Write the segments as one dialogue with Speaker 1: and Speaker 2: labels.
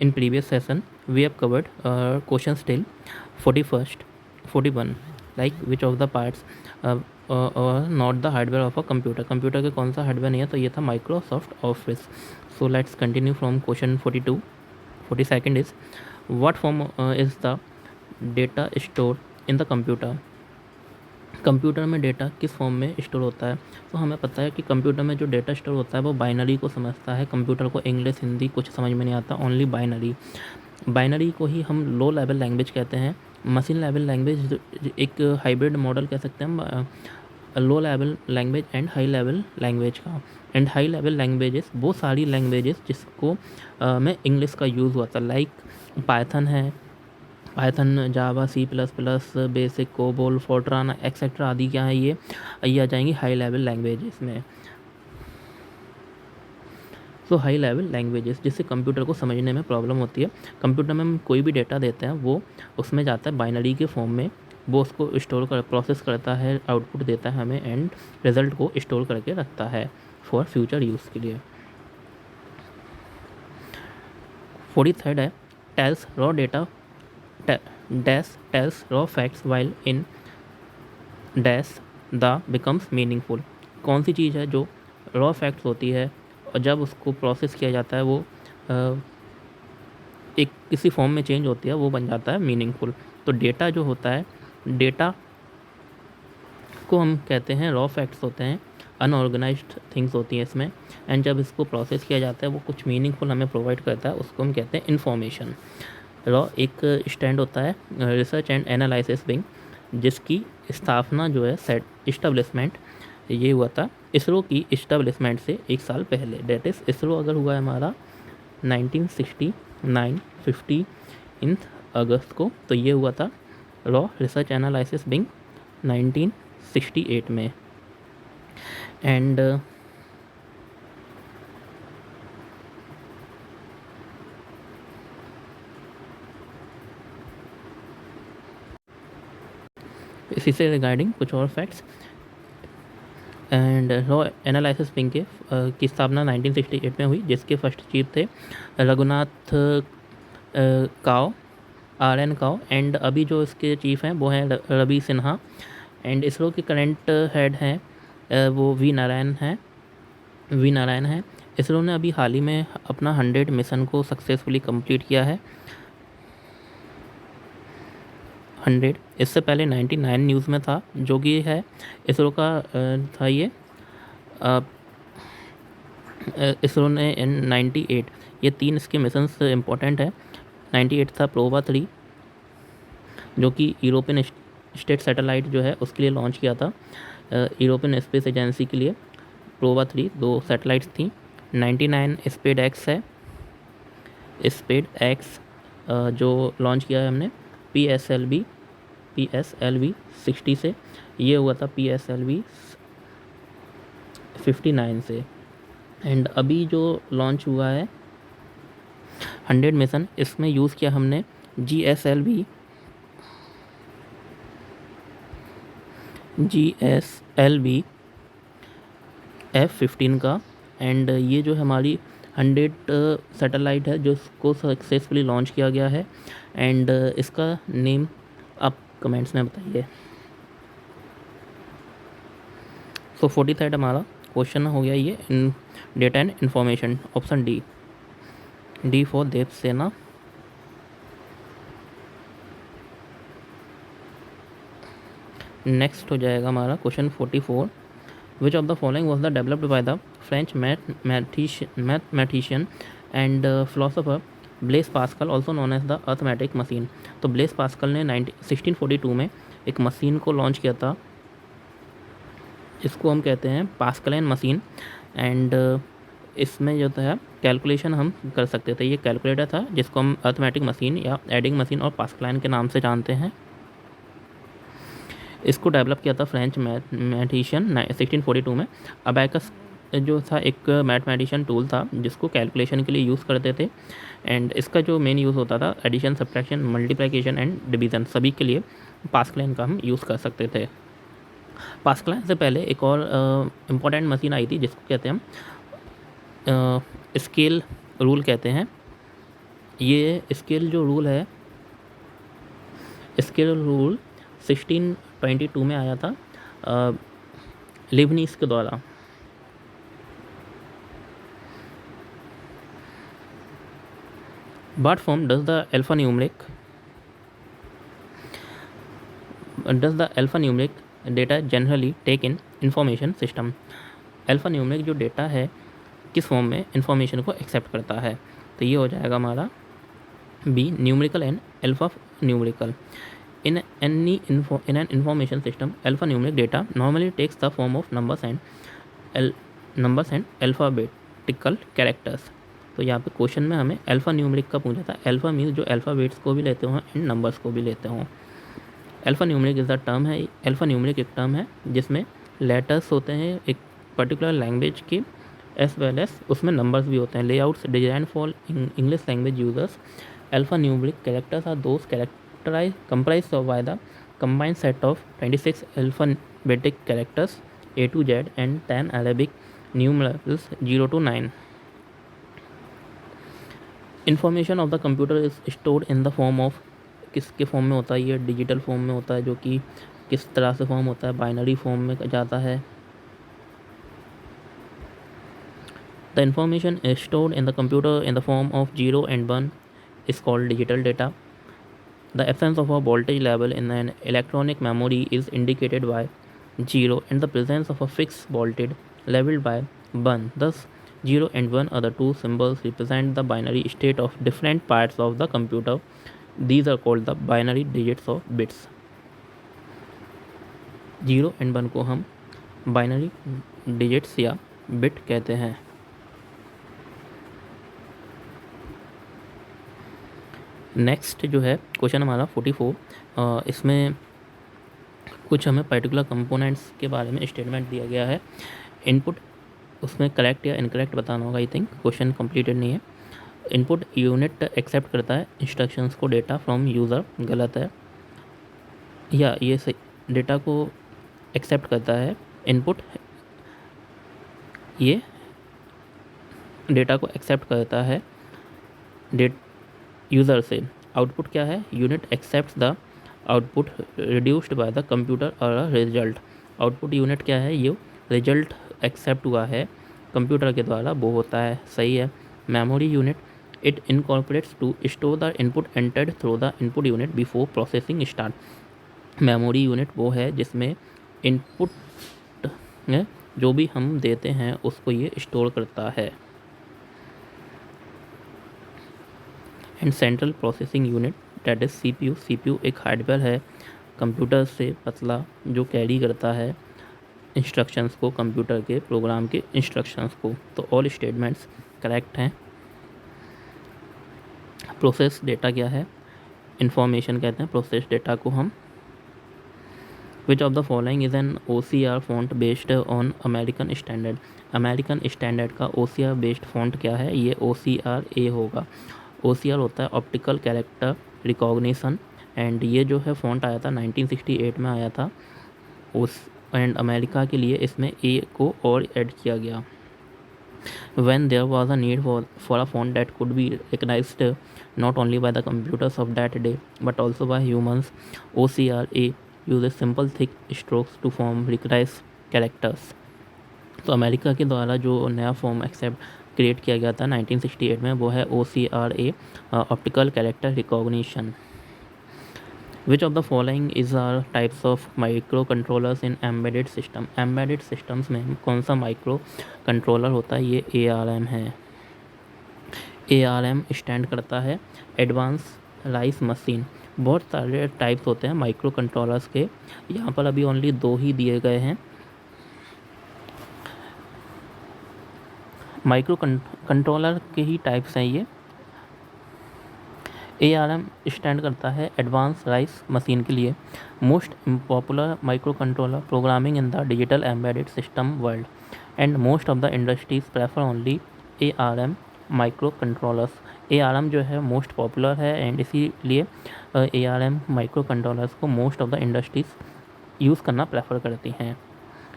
Speaker 1: In previous session, we have covered questions till 41st, 41, like which of the parts are not the hardware of a computer. Computer के कौन सा hardware नहीं है, तो ये था Microsoft office. So let's continue from question 42. 42nd is what form is the data stored in the computer. Computer में data किस फॉर्म में स्टोर होता है. तो हमें पता है कि कंप्यूटर में जो डेटा स्टोर होता है वो बाइनरी को समझता है. कंप्यूटर को इंग्लिश हिंदी कुछ समझ में नहीं आता, ओनली बाइनरी. बाइनरी को ही हम लो लेवल लैंग्वेज कहते हैं. मशीन लेवल लैंग्वेज एक हाइब्रिड मॉडल कह सकते हैं low level language and high level language का. एंड हाई लेवल लैंग्वेजेस वो सारी लैंग्वेजेस जिसको में इंग्लिश का यूज़ हुआ था, लाइक पाइथन है, पाइथन, जावा, C++, basic, COBOL, Fortran etcetera आदि क्या है, ये आ जाएंगी हाई लेवल लैंग्वेजेस में. सो हाई लेवल लैंग्वेजेस जिससे कंप्यूटर को समझने में प्रॉब्लम होती है. कंप्यूटर में हम कोई भी डेटा देते हैं वो उसमें जाता है बाइनरी के फॉर्म में, वो उसको स्टोर कर प्रोसेस करता है, आउटपुट देता है हमें एंड रिजल्ट को स्टोर करके रखता है फॉर फ्यूचर यूज़ के लिए. 43rd है tells raw data dash tells raw facts while in dash the becomes meaningful. कौन सी चीज़ है जो रॉ फैक्ट्स होती है और जब उसको प्रोसेस किया जाता है वो एक किसी फॉर्म में चेंज होती है, वो बन जाता है मीनिंगफुल. तो डेटा जो होता है, डेटा को हम कहते हैं रॉ फैक्ट्स होते हैं, अनऑर्गेनाइज्ड थिंग्स होती हैं इसमें. एंड जब इसको प्रोसेस किया जाता है वो कुछ मीनिंगफुल हमें प्रोवाइड करता है, उसको हम कहते हैं इन्फॉर्मेशन. रॉ एक स्टैंड होता है रिसर्च एंड एनालिसिस विंग, जिसकी स्थापना जो है सेट इस्टेब्लिशमेंट ये हुआ था इसरो की इस्टेब्लिशमेंट से 1 साल पहले. डेट इज़ इसरो अगर हुआ है हमारा 1969 15 अगस्त को, तो ये हुआ था रॉ रिसर्च एनालिसिस विंग 1968 में. एंड इसी से रिगार्डिंग कुछ और facts. And raw analysis wing की स्थापना 1968 में हुई, जिसके फर्स्ट चीफ थे रघुनाथ काओ, RN काओ. एंड अभी जो इसके चीफ हैं वो हैं रवि सिन्हा. एंड इसरो के करंट हेड हैं वो वी नारायण हैं. इसरो ने अभी हाल ही में अपना 100 मिशन को सक्सेसफुली कंप्लीट किया है. 100 इससे पहले 99 न्यूज़ में था, जो कि है इसरो का था ये इसरो ने 98 ये 3 इसके मिशंस इम्पोर्टेंट है. 98 था प्रोवा 3, जो कि यूरोपियन स्टेट सैटेलाइट जो है उसके लिए लॉन्च किया था, यूरोपियन स्पेस एजेंसी के लिए. प्रोवा 3 2 सैटेलाइट्स थी. 99 स्पेड एक्स है, स्पेड एक्स जो लॉन्च किया है हमने PSLV 60 से. ये हुआ था PSLV 59 से. एंड अभी जो लॉन्च हुआ है 100 मिशन, इसमें यूज़ किया हमने GSLV F-15 का. एंड ये जो हमारी 100 सैटेलाइट है जो इसको सक्सेसफुली लॉन्च किया गया है. एंड इसका नेम आप कमेंट्स में बताइए. सो 43rd हमारा क्वेश्चन हो गया ये इन data and information, option D for Devsena. Next हो जाएगा हमारा question 44. Which of the following was the developed by the French mathematician and philosopher Blaise Pascal, also known as the arithmetic machine. तो Blaise Pascal ने 1642 में एक machine को launch किया था, इसको हम कहते हैं पास्कलियन मशीन. एंड इसमें जो था कैलकुलेशन हम कर सकते थे. ये कैलकुलेटर था जिसको हम अर्थमेटिक मशीन या एडिंग मशीन और पास्कलियन के नाम से जानते हैं. इसको डेवलप किया था फ्रेंच मैथमेटिशियन 1642 में. अबैकस जो था एक मैथमेटिशियन टूल था जिसको कैलकुलेशन के लिए यूज़ करते थे. एंड इसका जो मेन यूज़ होता था addition, subtraction, multiplication and division, सभी के लिए पास्कलियन का हम यूज़ कर सकते थे. पास्कलियन से पहले एक और इम्पोर्टेंट मशीन आई थी जिसको कहते हैं हम स्केल रूल कहते हैं. ये स्केल जो रूल है, स्केल रूल 1622 में आया था लिबनीज के द्वारा। What form does the alphanumeric data generally take in information system? Alphanumeric जो डेटा है किस फॉर्म में इंफॉर्मेशन को एक्सेप्ट करता है? तो ये हो जाएगा हमारा B, numerical and alpha numerical. In an information system, alphanumeric data normally takes the form of numbers and alphabetical characters. तो यहाँ पे क्वेश्चन में हमें अल्फ़ा न्यूमेरिक का पूछा था। अल्फ़ा मीन्स जो अल्फ़ाबेट्स को भी लेते हों एंड नंबर्स को भी लेते हों। Alpha numeric is the term है, अल्फ़ा न्यूमेरिक एक टर्म है जिसमें लेटर्स होते हैं एक पर्टिकुलर लैंग्वेज के, एज वेल एज उसमें नंबर्स भी होते हैं। Layouts design for English language users. Alpha numeric characters are those comprised of by the combined set of 26 alphabetic characters A to Z and 10 Arabic numerals 0 to 9. Information of the computer is stored in the form of, किसके form में होता है ये? Digital form में होता है, जो कि किस तरह से फॉर्म होता है? बाइनरी फॉर्म में जाता है। The information is stored in the computer in the form of 0 and 1 is called digital data. The absence of a voltage level in an electronic memory is indicated by 0 and the presence of a fixed voltage level by 1. Thus, 0 and 1 are the two symbols represent the binary state of different parts of the computer. These are called the binary digits of bits. 0 and 1 को हम binary digits या bit कहते हैं। Next जो है question हमारा 44, इसमें कुछ हमें पर्टिकुलर कंपोनेंट्स के बारे में स्टेटमेंट दिया गया है। इनपुट उसमें करेक्ट या इनकरेक्ट बताना होगा। आई थिंक क्वेश्चन कंप्लीटेड नहीं है। इनपुट यूनिट एक्सेप्ट करता है इंस्ट्रक्शंस को डेटा फ्रॉम यूज़र, गलत है। या ये सही, डेटा को एक्सेप्ट करता है इनपुट, ये डेटा को एक्सेप्ट करता है यूज़र से। आउटपुट क्या है? Unit accept the output reduced by the computer और रिजल्ट। आउटपुट यूनिट क्या है? ये रिजल्ट एक्सेप्ट हुआ है कंप्यूटर के द्वारा, वो होता है, सही है। Memory unit, it incorporates to store the input entered through the input unit before processing start. Memory unit वो है जिसमें इनपुट जो भी हम देते हैं उसको ये स्टोर करता है। And central processing unit that is CPU। CPU एक हार्डवेयर है कंप्यूटर से पतला जो कैरी करता है इंस्ट्रक्शंस को, कंप्यूटर के प्रोग्राम के इंस्ट्रक्शंस को। तो ऑल स्टेटमेंट्स करेक्ट हैं। प्रोसेस डेटा क्या है? इंफॉर्मेशन कहते हैं प्रोसेस डेटा को हम। विच of the following is an OCR font based on American standard. American standard का OCR बेस्ड फॉन्ट क्या है? ये OCR-A होगा। OCR होता है ऑप्टिकल कैरेक्टर रिकॉग्निशन, एंड ये जो है फ़ॉन्ट आया था 1968 में आया था एंड अमेरिका के लिए इसमें A को और ऐड किया गया। When there was a need for a font that could be recognized not only by the computers of that day but also by humans, OCR-A uses simple thick strokes to form recognized characters. तो America के द्वारा जो नया form create किया गया था 1968 में, वो है OCR-A, optical character recognition. Which of the following is are types of micro controllers in embedded system. Embedded systems में कौन सा माइक्रो कंट्रोलर होता है? ये ARM है। ARM स्टैंड करता है एडवांस राइस मशीन। बहुत सारे टाइप्स होते हैं माइक्रो कंट्रोलर्स के, यहाँ पर अभी ओनली 2 ही दिए गए हैं। माइक्रो कंट्रोलर के ही टाइप्स हैं ये। ARM स्टैंड करता है एडवांस राइस मशीन के लिए। Most popular micro controller programming in the digital embedded system world and most of the industries prefer only ARM micro controllers. ARM जो है मोस्ट पॉपुलर है एंड इसीलिए ARM माइक्रो कंट्रोलर्स को most of the industries use करना prefer करती हैं,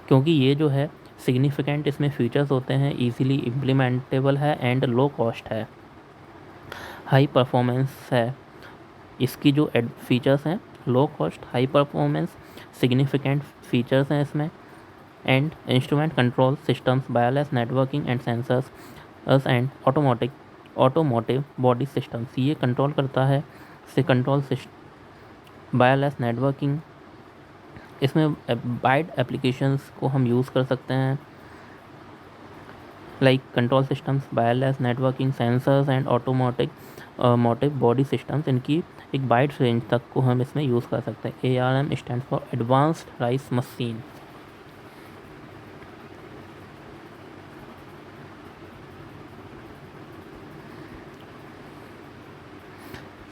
Speaker 1: क्योंकि ये जो है सिग्निफिकेंट इसमें फीचर्स होते हैं, इजीली इम्प्लीमेंटेबल है एंड लो कॉस्ट है। हाई परफॉर्मेंस है इसकी जो फीचर्स हैं, low cost, high performance, significant features हैं इसमें, and instrument control systems, wireless networking and sensors and automotive body systems, ये कंट्रोल करता है। से कंट्रोल वायरलेस नेटवर्किंग, इसमें वाइड एप्लीकेशंस को हम यूज़ कर सकते हैं, like control systems, wireless networking, sensors and motive body systems, इनकी एक वाइड रेंज तक को हम इसमें यूज़ कर सकते हैं। ARM stand for advanced rice machine.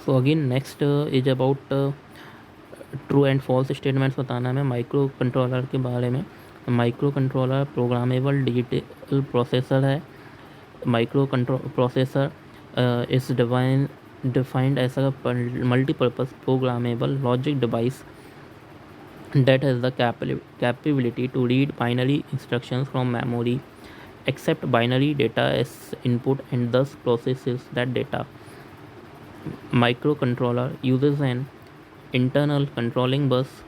Speaker 1: So again next is about true and false statements बताना है माइक्रो कंट्रोलर के बारे में। Microcontroller programmable digital processor है। Microprocessor is defined as a multipurpose programmable logic device that has the capability to read binary instructions from memory, accept binary data as input, and thus processes that data. Microcontroller uses an internal controlling bus।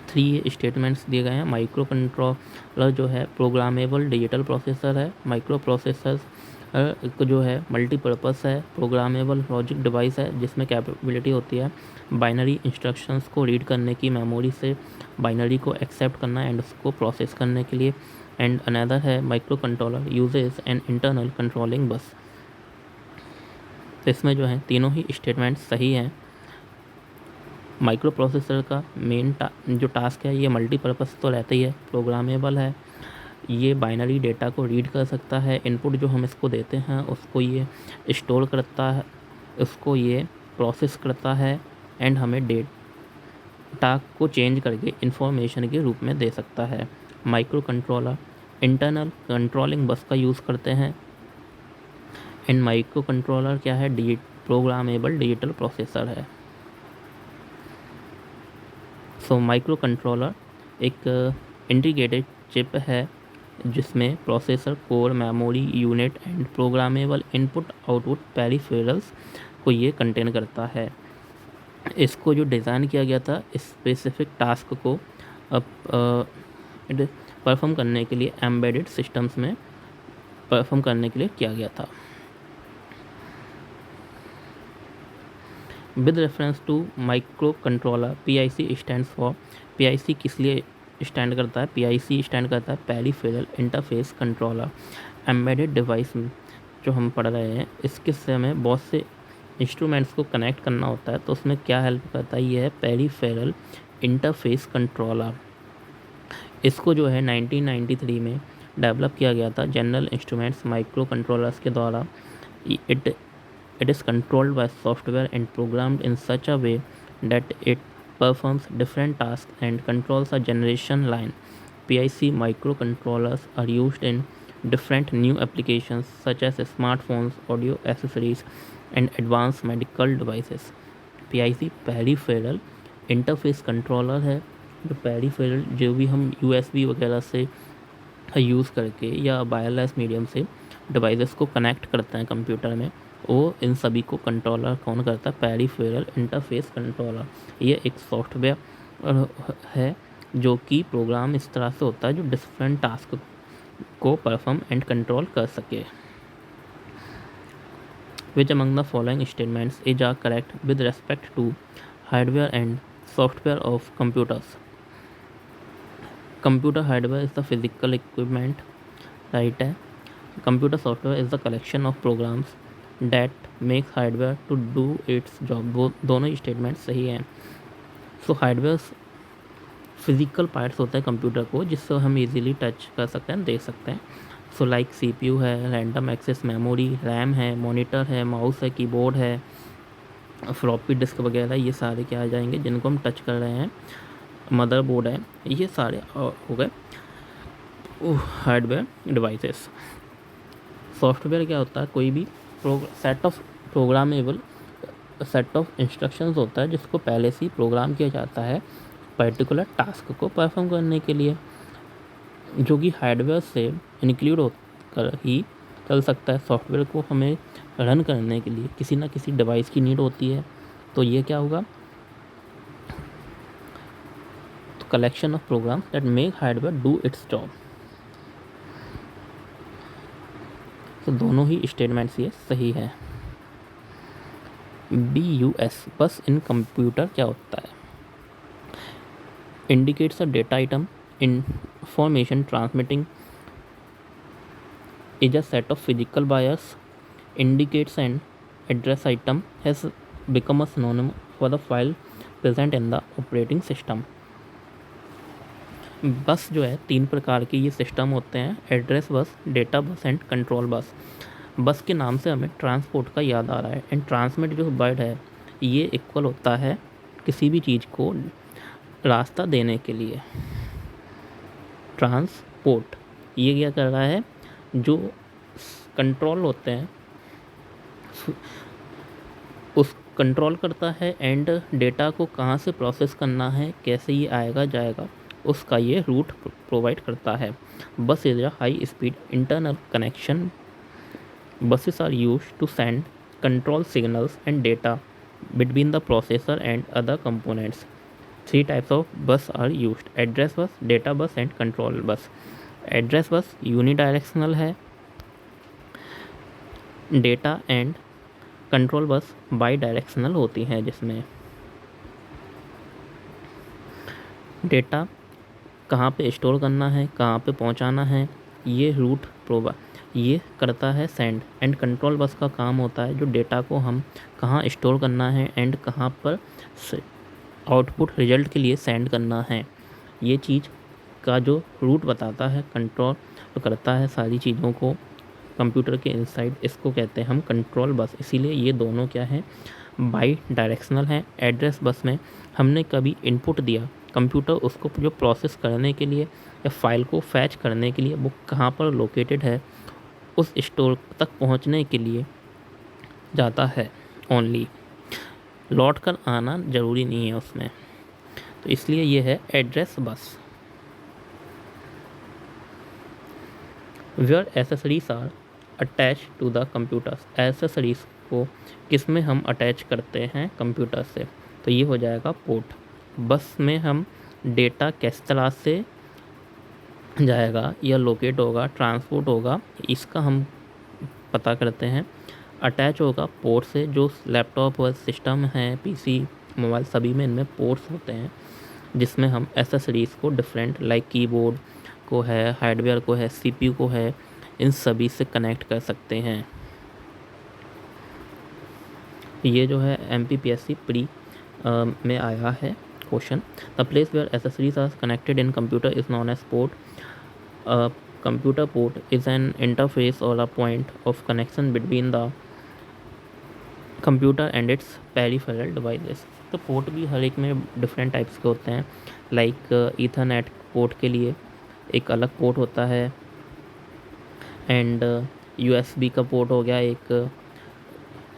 Speaker 1: 3 statements दिए गए हैं। Micro controller जो है programmable digital processor है। Micro processor जो है multipurpose है, programmable logic device है जिसमें कैपेबिलिटी होती है बाइनरी इंस्ट्रक्शंस को रीड करने की, मेमोरी से बाइनरी को एक्सेप्ट करना एंड उसको प्रोसेस करने के लिए। एंड अनदर है micro controller uses an internal controlling बस। तो इसमें जो है तीनों ही स्टेटमेंट्स सही हैं। माइक्रो प्रोसेसर का मेन जो टास्क है ये मल्टीपर्पस तो रहता ही है, प्रोग्रामेबल है, ये बाइनरी डेटा को रीड कर सकता है, इनपुट जो हम इसको देते हैं उसको ये स्टोर करता है, उसको ये प्रोसेस करता है एंड हमें डेटा को चेंज करके इंफॉर्मेशन के रूप में दे सकता है। माइक्रो कंट्रोलर इंटरनल कंट्रोलिंग बस का यूज़ करते हैं। एंड माइक्रो कंट्रोलर क्या है, प्रोग्रामेबल डिजिटल प्रोसेसर है। सो माइक्रो कंट्रोलर एक इंटीग्रेटेड चिप है जिसमें processor, core, memory unit and programmable input output peripherals को ये कंटेन करता है। इसको जो डिज़ाइन किया गया था स्पेसिफिक टास्क को परफॉर्म करने के लिए, एम्बेडेड सिस्टम्स में परफॉर्म करने के लिए किया गया था। With reference to micro controller, PIC stands for, PIC किस लिए स्टैंड करता है, PIC स्टैंड करता है peripheral interface controller. Embedded device जो हम पढ़ रहे हैं इसके से हमें बहुत से इंस्ट्रूमेंट्स को कनेक्ट करना होता है, तो उसमें क्या हेल्प करता है, ये है पेरिफेरल इंटरफेस कंट्रोलर। इसको जो है 1993 में डेवलप किया गया था जनरल इंस्ट्रूमेंट्स माइक्रो कंट्रोलर्स के द्वारा। It is controlled by software and programmed in such a way that it performs different tasks and controls a generation line. PIC microcontrollers are used in different new applications such as smartphones, audio accessories, and advanced medical devices. PIC peripheral interface controller है, जो peripheral जो भी हम USB वगैरह से use करके या wireless medium से डिवाइसेस को कनेक्ट करते हैं कंप्यूटर में, वो इन सभी को कंट्रोलर कौन करता है, पेरिफेरल इंटरफेस कंट्रोलर। ये एक सॉफ्टवेयर है जो कि प्रोग्राम इस तरह से होता है जो डिफरेंट टास्क को परफॉर्म एंड कंट्रोल कर सके। Which among the following statements is correct with respect to hardware and software of computers? Computer hardware is the physical equipment, right है। Computer software is the collection of programs that makes hardware to do its job। दोनों statement सही हैं। सो hardware physical parts होते हैं computer को जिससे हम easily touch कर सकते हैं, देख सकते हैं। सो लाइक CPU है, रैंडम एक्सेस मेमोरी, रैम है, मॉनिटर है, माउस है, कीबोर्ड है, फ्लॉपी डिस्क वगैरह, ये सारे क्या आ जाएंगे जिनको हम टच कर रहे हैं। मदरबोर्ड है, ये सारे हो गए हार्डवेयर डिवाइसेस। सॉफ्टवेयर क्या होता है, कोई भी set of programmable set of instructions होता है जिसको पहले से ही प्रोग्राम किया जाता है पर्टिकुलर टास्क को परफॉर्म करने के लिए, जो कि हार्डवेयर से इंक्लूड होकर ही चल सकता है। सॉफ्टवेयर को हमें रन करने के लिए किसी ना किसी डिवाइस की नीड होती है, तो ये क्या होगा, तो collection of program that make hardware do its job. तो दोनों ही स्टेटमेंट्स ये सही है। BUS बस इन कंप्यूटर क्या होता है, indicates a data item information transmitting is a set of physical wires, indicates an address item has become a synonym for the file present in the operating system। बस जो है 3 प्रकार के ये सिस्टम होते हैं, address bus, data bus and control bus. बस के नाम से हमें ट्रांसपोर्ट का याद आ रहा है, एंड ट्रांसमिट जो वर्ड है ये इक्वल होता है किसी भी चीज़ को रास्ता देने के लिए। ट्रांसपोर्ट ये क्या कर रहा है, जो कंट्रोल होते हैं उस कंट्रोल करता है, एंड डेटा को कहाँ से प्रोसेस करना है, कैसे ये आएगा जाएगा, उसका ये रूट प्रोवाइड करता है। बस is a high speed internal connection. Buses are used to send control signals and data between the processor and other components. 3 types of bus are used: address bus, data bus and control bus। Address bus unidirectional है, data and control bus by directional होती हैं, जिसमें data कहाँ पे store करना है, कहाँ पे पहुँचाना है, ये रूट ये करता है सेंड। एंड कंट्रोल बस का काम होता है जो डेटा को हम कहाँ स्टोर करना है एंड कहाँ पर आउटपुट रिजल्ट के लिए सेंड करना है, ये चीज़ का जो रूट बताता है, कंट्रोल तो करता है सारी चीज़ों को कंप्यूटर के इनसाइड, इसको कहते हैं हम कंट्रोल बस। इसीलिए ये दोनों क्या है, बाई डायरेक्शनल है। एड्रेस बस में हमने कभी इनपुट दिया, कंप्यूटर उसको जो प्रोसेस करने के लिए या फाइल को फैच करने के लिए वो कहाँ पर लोकेटेड है, उस स्टोर तक पहुँचने के लिए जाता है ओनली, लौट कर आना ज़रूरी नहीं है उसमें, तो इसलिए ये है address bus. Where accessories are attach to the computers, accessories को किस में हम अटैच करते हैं कंप्यूटर से, तो ये हो जाएगा पोर्ट। बस में हम डेटा किस तरह से जाएगा या लोकेट होगा, ट्रांसपोर्ट होगा, इसका हम पता करते हैं। अटैच होगा पोर्ट से, जो लैपटॉप और सिस्टम है, पीसी, मोबाइल, सभी में इनमें पोर्ट्स होते हैं, जिसमें हम एसेसरीज़ को डिफरेंट लाइक कीबोर्ड को है, हार्डवेयर को है, सीपीयू को है, इन सभी से कनेक्ट कर सकते हैं। ये जो है MPPSC प्री में आया है question. The place where accessories are connected in computer is known as port. Computer port is an interface और a point of connection between the computer and its peripheral devices. तो port भी हर एक में different types के होते हैं, like Ethernet port के लिए एक अलग पोर्ट होता है, एंड USB का पोर्ट हो गया एक,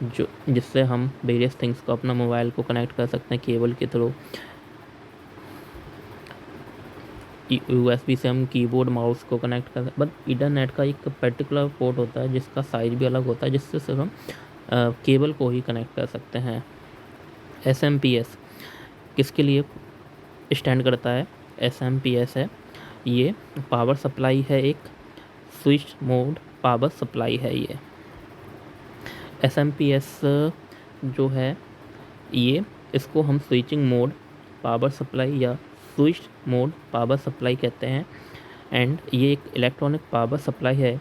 Speaker 1: जो जिससे हम वेरियस थिंग्स को अपना मोबाइल को कनेक्ट कर सकते हैं केबल के थ्रू। USB से हम कीबोर्ड माउस को कनेक्ट कर सकते, बट इंटरनेट का एक पर्टिकुलर पोर्ट होता है जिसका साइज भी अलग होता है, जिससे सिर्फ हम केबल को ही कनेक्ट कर सकते हैं। SMPS किसके लिए स्टैंड करता है, SMPS है ये पावर सप्लाई है, एक स्विच मोड पावर सप्लाई है ये। SMPS जो है ये, इसको हम स्विचिंग मोड पावर सप्लाई या स्विच मोड पावर सप्लाई कहते हैं, एंड ये एक इलेक्ट्रॉनिक पावर सप्लाई है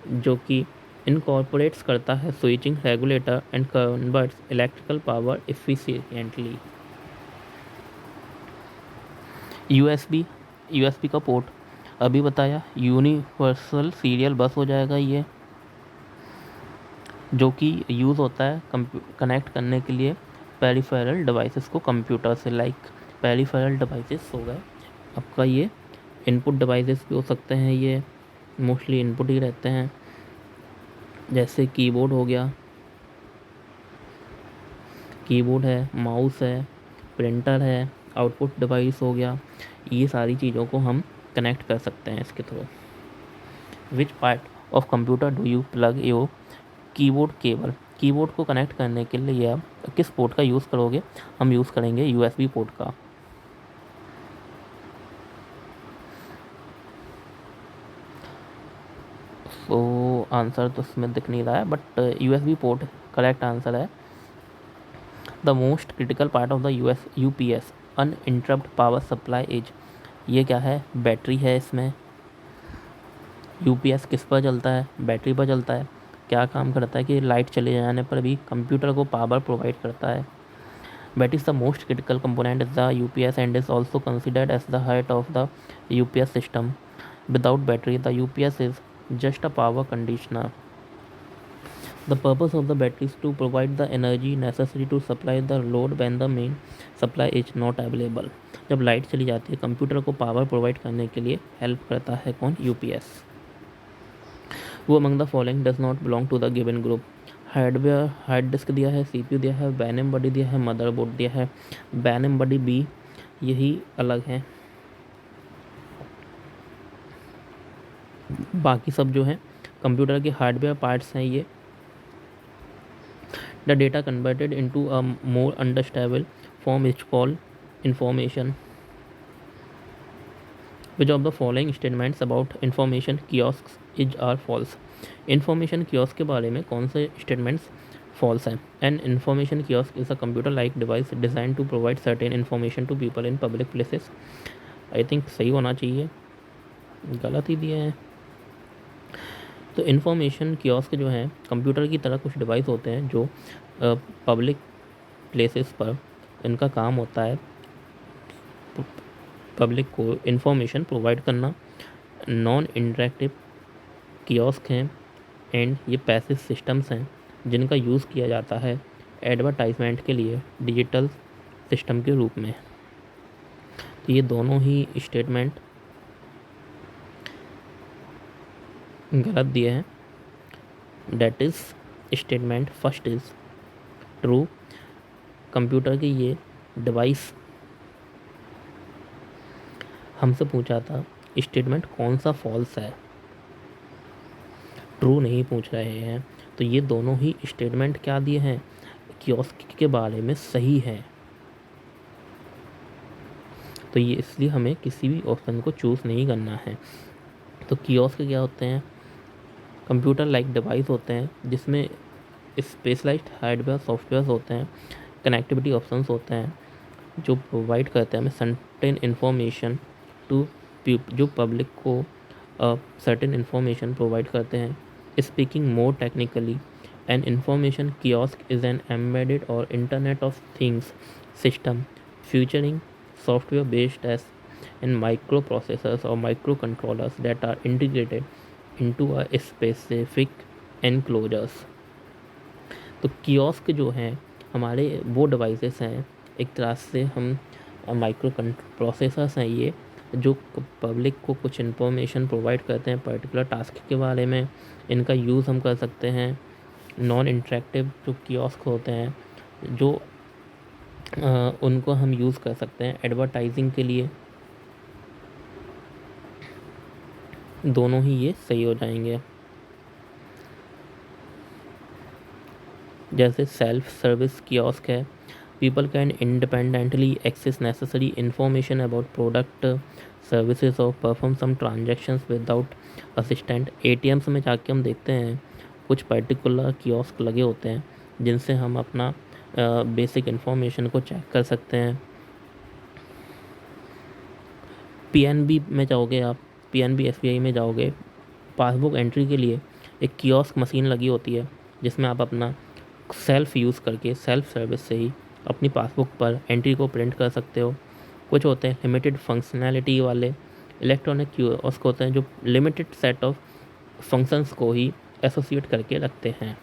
Speaker 1: जो कि इनकॉर्पोरेट्स करता है switching regulator and converts electrical power efficiently. USB का पोर्ट अभी बताया, यूनिवर्सल सीरियल बस हो जाएगा ये, जो कि यूज़ होता है कनेक्ट करने के लिए पेरिफेरल डिवाइसेस को कंप्यूटर से, लाइक पेरिफेरल डिवाइसेस हो गए आपका, ये इनपुट डिवाइसेस भी हो सकते हैं, ये मोस्टली इनपुट ही रहते हैं, जैसे कीबोर्ड हो गया, कीबोर्ड है, माउस है, प्रिंटर है, आउटपुट डिवाइस हो गया, ये सारी चीज़ों को हम कनेक्ट कर सकते हैं इसके through. Which part of computer do you plug your keyboard cable? Keyboard को कनेक्ट करने के लिए आप किस पोर्ट का यूज़ करोगे? हम यूज़ करेंगे USB पोर्ट का। तो आंसर तो इसमें दिख नहीं रहा है, but USB port correct answer है। The most critical part of the UPS uninterrupt power supply is, ये क्या है? बैटरी है इसमें। UPS किस पर चलता है? बैटरी पर चलता है। क्या काम करता है कि लाइट चले जाने पर भी कंप्यूटर को पावर प्रोवाइड करता है। Battery is the most critical component is the UPS and is also considered as the heart of the UPS system. Without battery the UPS is just a power conditioner. The purpose of the battery is to provide the energy necessary to supply the load when the main supply is not available. जब light चली जाती है computer को power provide करने के लिए help करता है कौन? UPS. वो among the following does not belong to the given group? Hardware hard disk दिया है, CPU दिया है, बैनम बॉडी दिया है, मदरबोर्ड दिया है। बैनम बॉडी B, यही अलग है, बाकी सब जो है कंप्यूटर के हार्डवेयर पार्ट्स हैं ये। The data converted into a more understandable form is called information. Which of the following statements about information kiosk is are false? Information kiosk के बारे में कौन से स्टेटमेंट्स फॉल्स हैं? An information kiosk is a computer like device design to provide certain information to people in public places. I think सही होना चाहिए, गलत ही दिए हैं। तो इन्फॉर्मेशन कियोस्क जो है कंप्यूटर की तरह कुछ डिवाइस होते हैं जो पब्लिक प्लेसेस पर इनका काम होता है पब्लिक को इन्फॉर्मेशन प्रोवाइड करना। नॉन इंटरेक्टिव कियोस्क हैं एंड ये पैसिव सिस्टम्स हैं जिनका यूज़ किया जाता है एडवर्टाइजमेंट के लिए डिजिटल सिस्टम के रूप में। तो ये दोनों ही स्टेटमेंट गलत दिए हैं। That is statement first is true. Computer की ये डिवाइस हमसे पूछा था स्टेटमेंट कौन सा फॉल्स है, ट्रू नहीं पूछ रहे हैं। तो ये दोनों ही स्टेटमेंट क्या दिए हैं? कियोस्क के बारे में सही है। तो ये इसलिए हमें किसी भी ऑप्शन को चूज़ नहीं करना है। तो कियोस्क क्या होते हैं? कंप्यूटर लाइक डिवाइस होते हैं जिसमें स्पेशलाइज्ड हार्डवेयर सॉफ्टवेयर होते हैं, कनेक्टिविटी ऑप्शंस होते हैं जो प्रोवाइड करते हैं हमें सर्टेन इन्फॉर्मेशन टू जो पब्लिक को सर्टेन इन्फॉर्मेशन प्रोवाइड करते हैं। Speaking more technically, an information kiosk is an embedded और internet of things system featuring software based as in microprocessors और microcontrollers that are integrated into a specific enclosures। तो kiosk जो हैं हमारे वो devices हैं, एक तरह से हम माइक्रो प्रोसेसर्स हैं ये, जो पब्लिक को कुछ इन्फॉर्मेशन प्रोवाइड करते हैं पर्टिकुलर टास्क के बारे में। इनका यूज़ हम कर सकते हैं। नॉन इंटरेक्टिव जो कियोस्क होते हैं जो उनको हम यूज़ कर सकते हैं एडवर्टाइजिंग के लिए। दोनों ही ये सही हो जाएंगे। जैसे सेल्फ सर्विस कियोस्क है, people can independently access necessary information about product services और perform some transactions without assistant. ATMs में जाके हम देखते हैं कुछ पर्टिकुलर कियोस्क लगे होते हैं जिनसे हम अपना बेसिक इन्फॉर्मेशन को चेक कर सकते हैं। PNB में जाओगे आप, PNB SBI में जाओगे, पासबुक एंट्री के लिए एक कियोस्क मशीन लगी होती है जिसमें आप अपना सेल्फ यूज़ करके सेल्फ सर्विस से ही अपनी पासबुक पर एंट्री को प्रिंट कर सकते हो। कुछ होते हैं लिमिटेड फंक्शनैलिटी वाले इलेक्ट्रॉनिक कियोस्क होते हैं जो लिमिटेड सेट ऑफ फंक्शंस को ही एसोसिएट करके रखते हैं।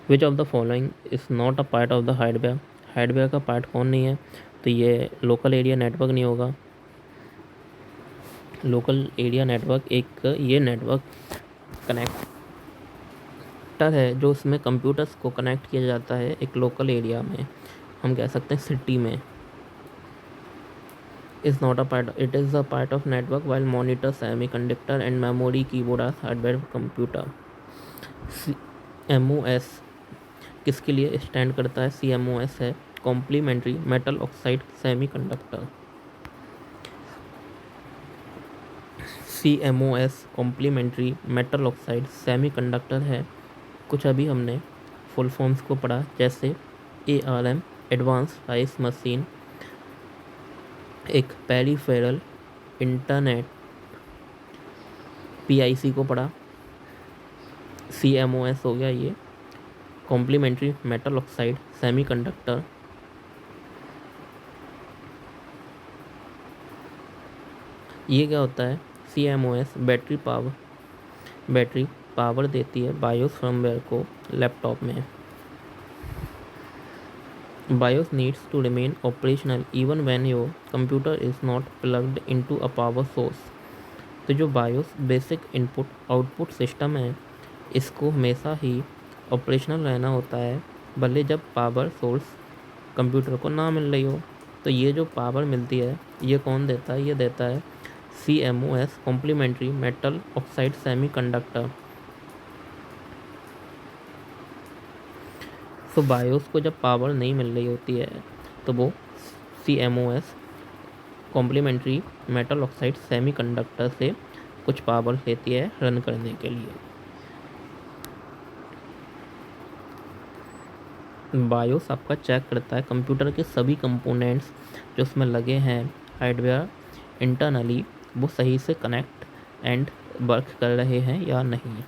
Speaker 1: विच of the following is not a part of the hardware? Hardware का पार्ट कौन नहीं है? तो ये लोकल एरिया नेटवर्क नहीं होगा। लोकल एरिया नेटवर्क एक ये नेटवर्क कनेक्टर है जो उसमें कंप्यूटर्स को कनेक्ट किया जाता है एक लोकल एरिया में, हम कह सकते हैं सिटी में। is not a part. It is a part of network, while monitor, semiconductor, and memory, keyboard are hardware computer. CMOS किसके लिए स्टैंड करता है? CMOS है complementary metal oxide semiconductor. CMOS complementary metal oxide semiconductor है। कुछ अभी हमने full forms को पढ़ा, जैसे ARM एडवांस राइस मशीन, एक पेरिफेरल इंटरनेट PIC को पढ़ा। CMOS हो गया ये कॉम्प्लीमेंट्री मेटल ऑक्साइड सेमीकंडक्टर। ये क्या होता है? CMOS बैटरी पावर देती है बायोस फर्मवेयर को लैपटॉप में। BIOS needs to remain operational even when your computer is not plugged into a power source। तो जो BIOS basic input output system है, इसको हमेशा ही ऑपरेशनल रहना होता है, भले जब पावर सोर्स कंप्यूटर को ना मिल रही हो। तो ये जो पावर मिलती है, ये कौन देता है? ये देता है CMOS complementary metal oxide semiconductor. तो बायोस को जब पावर नहीं मिल रही होती है, तो वो CMOS complementary metal oxide semiconductor से कुछ पावर लेती है रन करने के लिए। बायोस आपका चेक करता है कंप्यूटर के सभी कंपोनेंट्स जो उसमें लगे हैं हार्डवेयर इंटरनली, वो सही से कनेक्ट एंड वर्क कर रहे हैं या नहीं।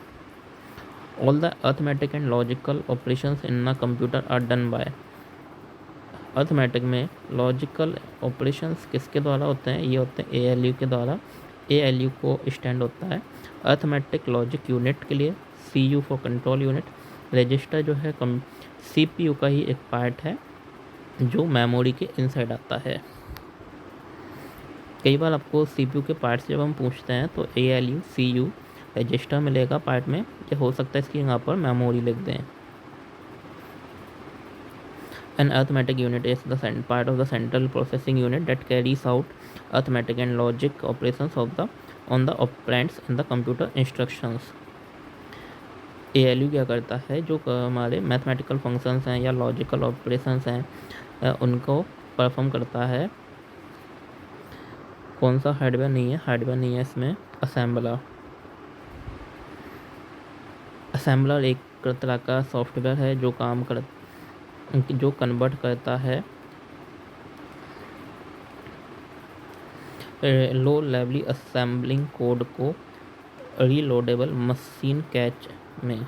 Speaker 1: All the arithmetic and logical operations in a computer are done by। Arithmetic में लॉजिकल ऑपरेशंस किसके द्वारा होते हैं? ये होते हैं ALU के द्वारा। ALU को स्टैंड होता है अर्थमेटिक लॉजिक यूनिट के लिए, CU for control unit. Register जो है CPU का ही एक पार्ट है जो मेमोरी के इनसाइड आता है। कई बार आपको CPU के पार्ट से जब हम पूछते हैं तो ALU CU रजिस्टर मिलेगा पार्ट में, या हो सकता है इसकी यहाँ पर मेमोरी लिख दें। An arithmetic unit is the part of the central processing unit that carries out arithmetic and logic operations on the operands in the computer instructions। ALU क्या करता है? जो हमारे मैथमेटिकल फंक्शंस हैं या लॉजिकल ऑपरेशंस हैं, उनको परफॉर्म करता है। कौन सा? हार्डवेयर नहीं है इसमें, असेंबलर। असेंबलर एक तरह का सॉफ्टवेयर है जो कन्वर्ट करता है लो लेवली असेंबलिंग कोड को रीलोडेबल मशीन कैच में।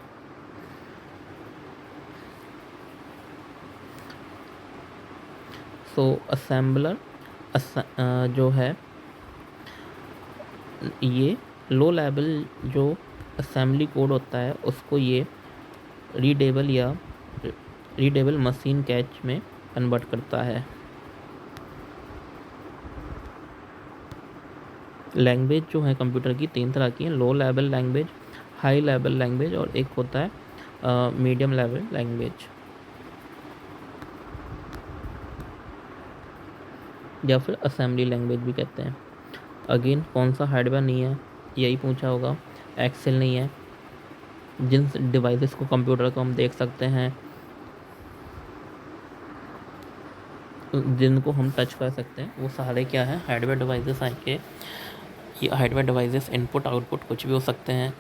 Speaker 1: सो असेंबलर जो है, ये लो लेवल जो असेंबली कोड होता है उसको ये रीडेबल मशीन कैच में कन्वर्ट करता है। लैंग्वेज जो है कंप्यूटर की 3 तरह की है, low level language, high level language, और एक होता है मीडियम लेवल लैंग्वेज, या फिर असेंबली लैंग्वेज भी कहते हैं। अगेन कौन सा हार्डवेयर नहीं है? यही पूछा होगा। एक्सेल नहीं है। जिन डिवाइसेस को कंप्यूटर को हम देख सकते हैं, जिनको हम टच कर सकते हैं, वो सारे क्या है? हार्डवेयर डिवाइसेस आएंगे। ये हार्डवेयर डिवाइसेस इनपुट आउटपुट कुछ भी हो सकते हैं।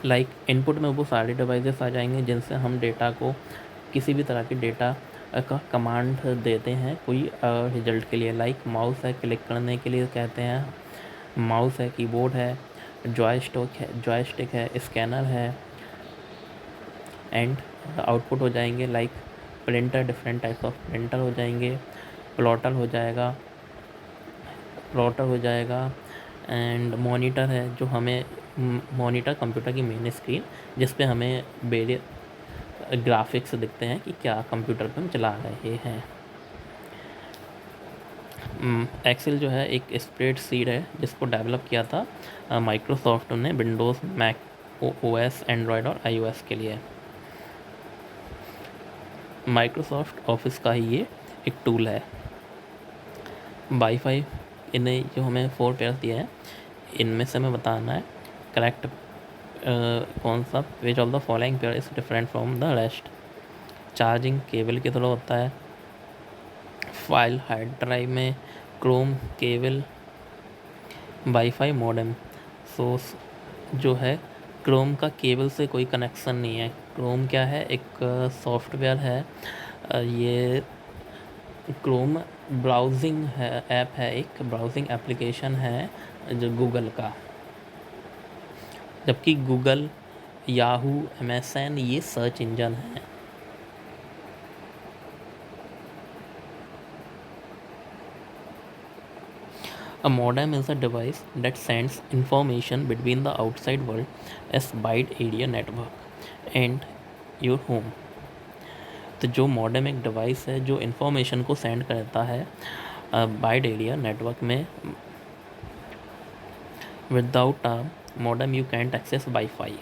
Speaker 1: लाइक इनपुट में वो सारे डिवाइसेस आ जाएंगे जिनसे हम डेटा को, किसी भी तरह के डेटा का कमांड देते हैं कोई रिजल्ट के लिए। लाइक माउस है क्लिक करने के लिए कहते हैं, माउस है, कीबोर्ड है, जॉयस्टिक है, स्कैनर है, एंड आउटपुट हो जाएंगे like printer, different types of printer हो जाएंगे, प्लॉटर हो जाएगा, एंड मॉनिटर है जो हमें, मॉनिटर कंप्यूटर की मेन स्क्रीन जिस पे हमें वेरियस ग्राफिक्स दिखते हैं कि क्या कंप्यूटर पे हम चला रहे हैं। एक्सेल जो है एक स्प्रेडशीट है जिसको डेवलप किया था माइक्रोसॉफ्ट ने विंडोज़, मैक OS, एंड्रॉयड और iOS के लिए। माइक्रोसॉफ्ट ऑफिस का ही ये एक टूल है। वाईफाई इन्हें जो हमें 4 पेयर्स दिए हैं, इनमें से हमें बताना है करेक्ट कौन सा विच of the following pair is different from the rest. Charging cable के थ्रू होता है, फाइल हार्ड ड्राइव में, क्रोम केबल, वाईफाई मॉडेम। सो जो है क्रोम का केबल से कोई कनेक्शन नहीं है। क्रोम क्या है, एक सॉफ्टवेयर है, ये क्रोम ब्राउजिंग है, ऐप है, एक ब्राउजिंग एप्लीकेशन है जो गूगल का, जबकि गूगल, याहू, MSN ये सर्च इंजन है। A modem is a device that sends information between the outside world as wide area network and your home। तो जो मॉडेम एक डिवाइस है जो इंफॉर्मेशन को सेंड करता है वाइड एरिया नेटवर्क में। Without a modem you can't access Wi-Fi।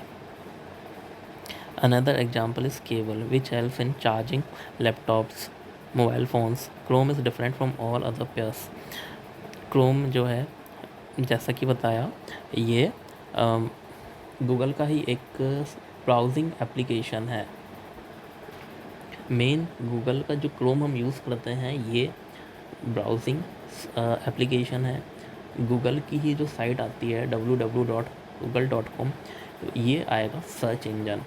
Speaker 1: Another example is cable, which helps in charging laptops, mobile phones। Chrome is different from all other pairs। Chrome जो है जैसा कि बताया, ये गूगल का ही एक ब्राउजिंग एप्लीकेशन है। मेन गूगल का जो क्रोम हम यूज़ करते हैं ये ब्राउजिंग एप्लीकेशन है। गूगल की ही जो साइट आती है www.google.com, ये आएगा सर्च इंजन।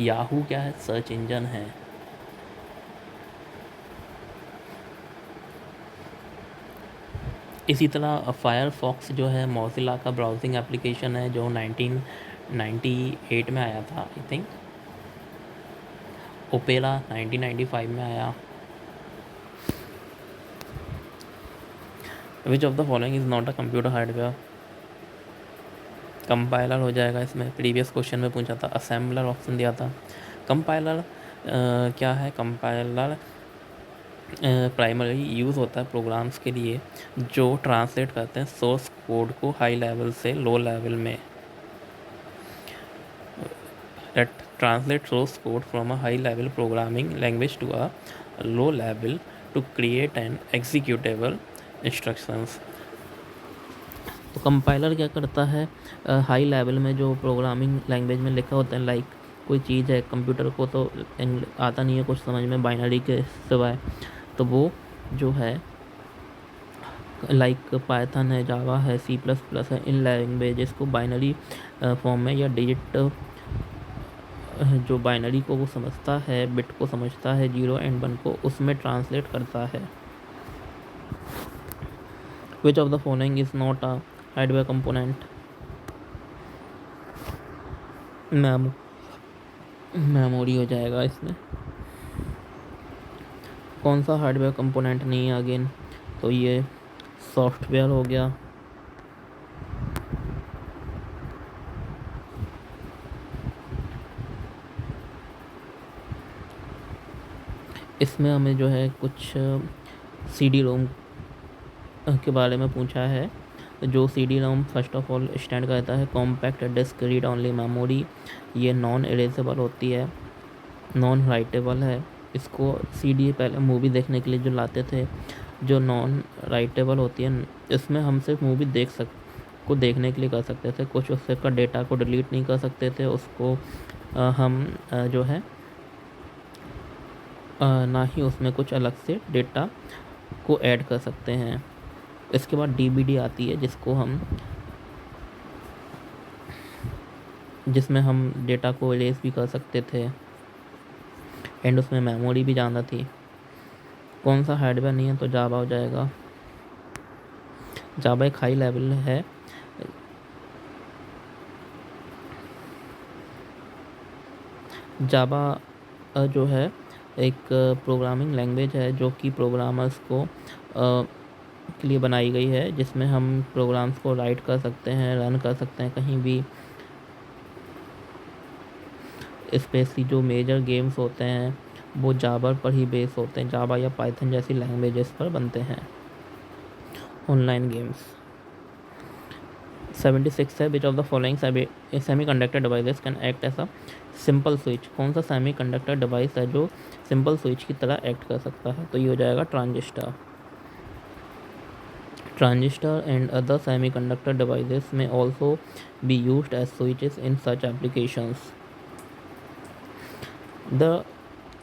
Speaker 1: याहू क्या है, सर्च इंजन है। इसी तरह फायरफॉक्स जो है मोज़िला का ब्राउजिंग एप्लीकेशन है जो 1998 में आया था आई थिंक। ओपेरा 1995 में आया। विच of the following is not a computer hardware. Compiler हो जाएगा इसमें, प्रीवियस क्वेश्चन में पूछा था, असेंबलर ऑप्शन दिया था। कंपाइलर क्या है, कंपाइलर प्राइमरी यूज़ होता है प्रोग्राम्स के लिए जो ट्रांसलेट करते हैं सोर्स कोड को हाई लेवल से लो लेवल में। Translate source code from a high level programming language to a low level to create an executable instructions. तो कंपाइलर क्या करता है, हाई लेवल में जो प्रोग्रामिंग लैंग्वेज में लिखा होता है, लाइक कोई चीज़ है, कंप्यूटर को तो आता नहीं है कुछ समझ में बाइनरी के सिवाय, तो वो जो है लाइक पाइथन है, जावा है, C++ है, इन लैंग्वेजेस को बाइनरी फॉर्म में या डिजिट जो बाइनरी को वो समझता है, बिट को समझता है, 0 एंड 1 को, उसमें ट्रांसलेट करता है। Which of the following is not a hardware component. Memory हो जाएगा इसमें। कौन सा हार्डवेयर कंपोनेंट नहीं है अगेन, तो ये सॉफ्टवेयर हो गया। इसमें हमें जो है कुछ CD-ROM के बारे में पूछा है। जो CD-ROM first of all stand करता है compact disc read only memory. ये नॉन इरेजेबल होती है, नॉन राइटेबल है। इसको CD पहले मूवी देखने के लिए जो लाते थे, जो नॉन राइटेबल होती है, इसमें हम सिर्फ मूवी देखने के लिए कर सकते थे, कुछ उससे का डेटा को डिलीट नहीं कर सकते थे। उसको हम जो है ना ही उसमें कुछ अलग से डेटा को ऐड कर सकते हैं। इसके बाद DVD आती है जिसमें हम डेटा को इरेज भी कर सकते थे एंड उसमें मेमोरी भी ज़्यादा थी। कौन सा हार्डवेयर नहीं है, तो जावा हो जाएगा। जावा एक हाई लेवल है। जावा जो है एक प्रोग्रामिंग लैंग्वेज है जो कि प्रोग्रामर्स को के लिए बनाई गई है, जिसमें हम प्रोग्राम्स को राइट कर सकते हैं, रन कर सकते हैं कहीं भी। स्पेशली जो मेजर गेम्स होते हैं वो जावा पर ही बेस होते हैं, जावा या पाइथन जैसी लैंग्वेजेस पर बनते हैं ऑनलाइन गेम्स। 76 है, which of the following semiconductor devices can act as a simple switch. कौन सा सेमीकंडक्टर डिवाइस है जो सिंपल स्विच की तरह एक्ट कर सकता है, तो ये हो जाएगा transistor. Transistor and other semiconductor devices may also be used as switches in such applications.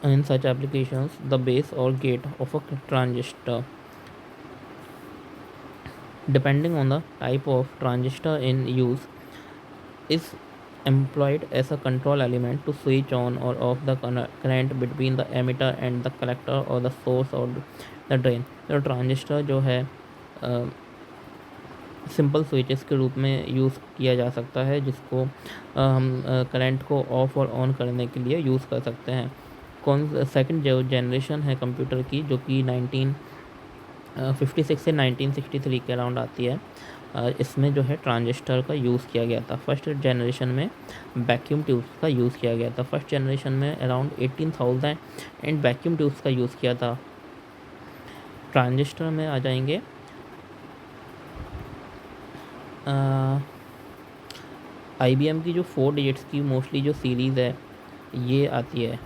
Speaker 1: In such applications, the base or gate of a transistor, depending on the type of transistor in use, is employed as a control element to switch on or off the current between the emitter and the collector or the source or the drain. तो transistor जो है simple switches के रूप में use किया जा सकता है, जिसको हम करंट को ऑफ और ऑन करने के लिए यूज़ कर सकते हैं। सेकंड जो जनरेशन है कंप्यूटर की, जो कि 1956 से 1963 के अराउंड आती है, इसमें जो है ट्रांजिस्टर का यूज़ किया गया था। फर्स्ट जनरेशन में वैक्यूम ट्यूब्स का यूज़ किया गया था। फर्स्ट जनरेशन में अराउंड 18,000 एंड वैक्यूम ट्यूब्स का यूज़ किया था। ट्रांजिस्टर में आ जाएंगे IBM की जो 4 डिजिट्स की मोस्टली जो सीरीज़ है ये आती है।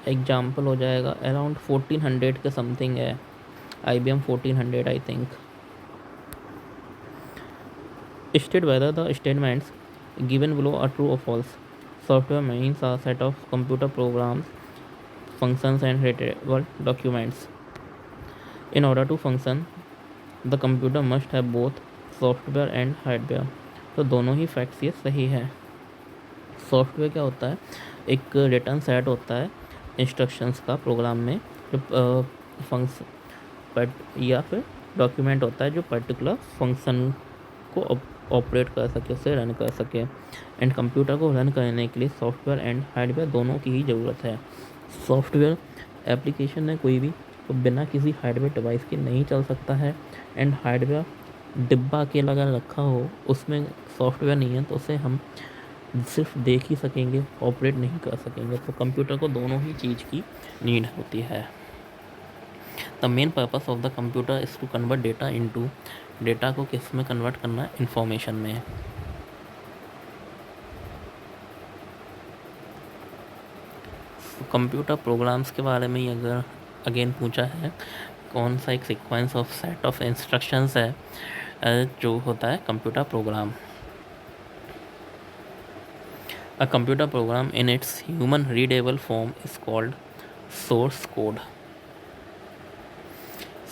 Speaker 1: एग्जाम्पल हो जाएगा अराउंड 1400 के समथिंग है, IBM 1400 I think. State whether the statements given below are true or false. Software means a set of computer programs, functions and readable documents. In order to function, the computer must have both software and hardware. तो दोनों ही facts ये सही है। Software क्या होता है? एक return set होता है इंस्ट्रक्शंस का प्रोग्राम में, जो फंक्शन या फिर डॉक्यूमेंट होता है जो पर्टिकुलर फंक्शन को ऑपरेट कर सके, उसे रन कर सके। एंड कंप्यूटर को रन करने के लिए सॉफ्टवेयर एंड हार्डवेयर दोनों की ही ज़रूरत है। सॉफ्टवेयर एप्लीकेशन है कोई भी, तो बिना किसी हार्डवेयर डिवाइस के नहीं चल सकता है। एंड हार्डवेयर डिब्बा अकेला अगर रखा हो, उसमें सॉफ्टवेयर नहीं है, तो उसे हम सिर्फ देख ही सकेंगे, ऑपरेट नहीं कर सकेंगे। तो कंप्यूटर को दोनों ही चीज़ की नीड होती है। The main purpose of the computer is to convert data into, data को किस में कन्वर्ट करना है? इंफॉर्मेशन में। कंप्यूटर प्रोग्राम्स के बारे में ही अगर अगेन पूछा है, कौन सा एक sequence of set of instructions है जो होता है computer program. A computer program in its human readable form is called source code.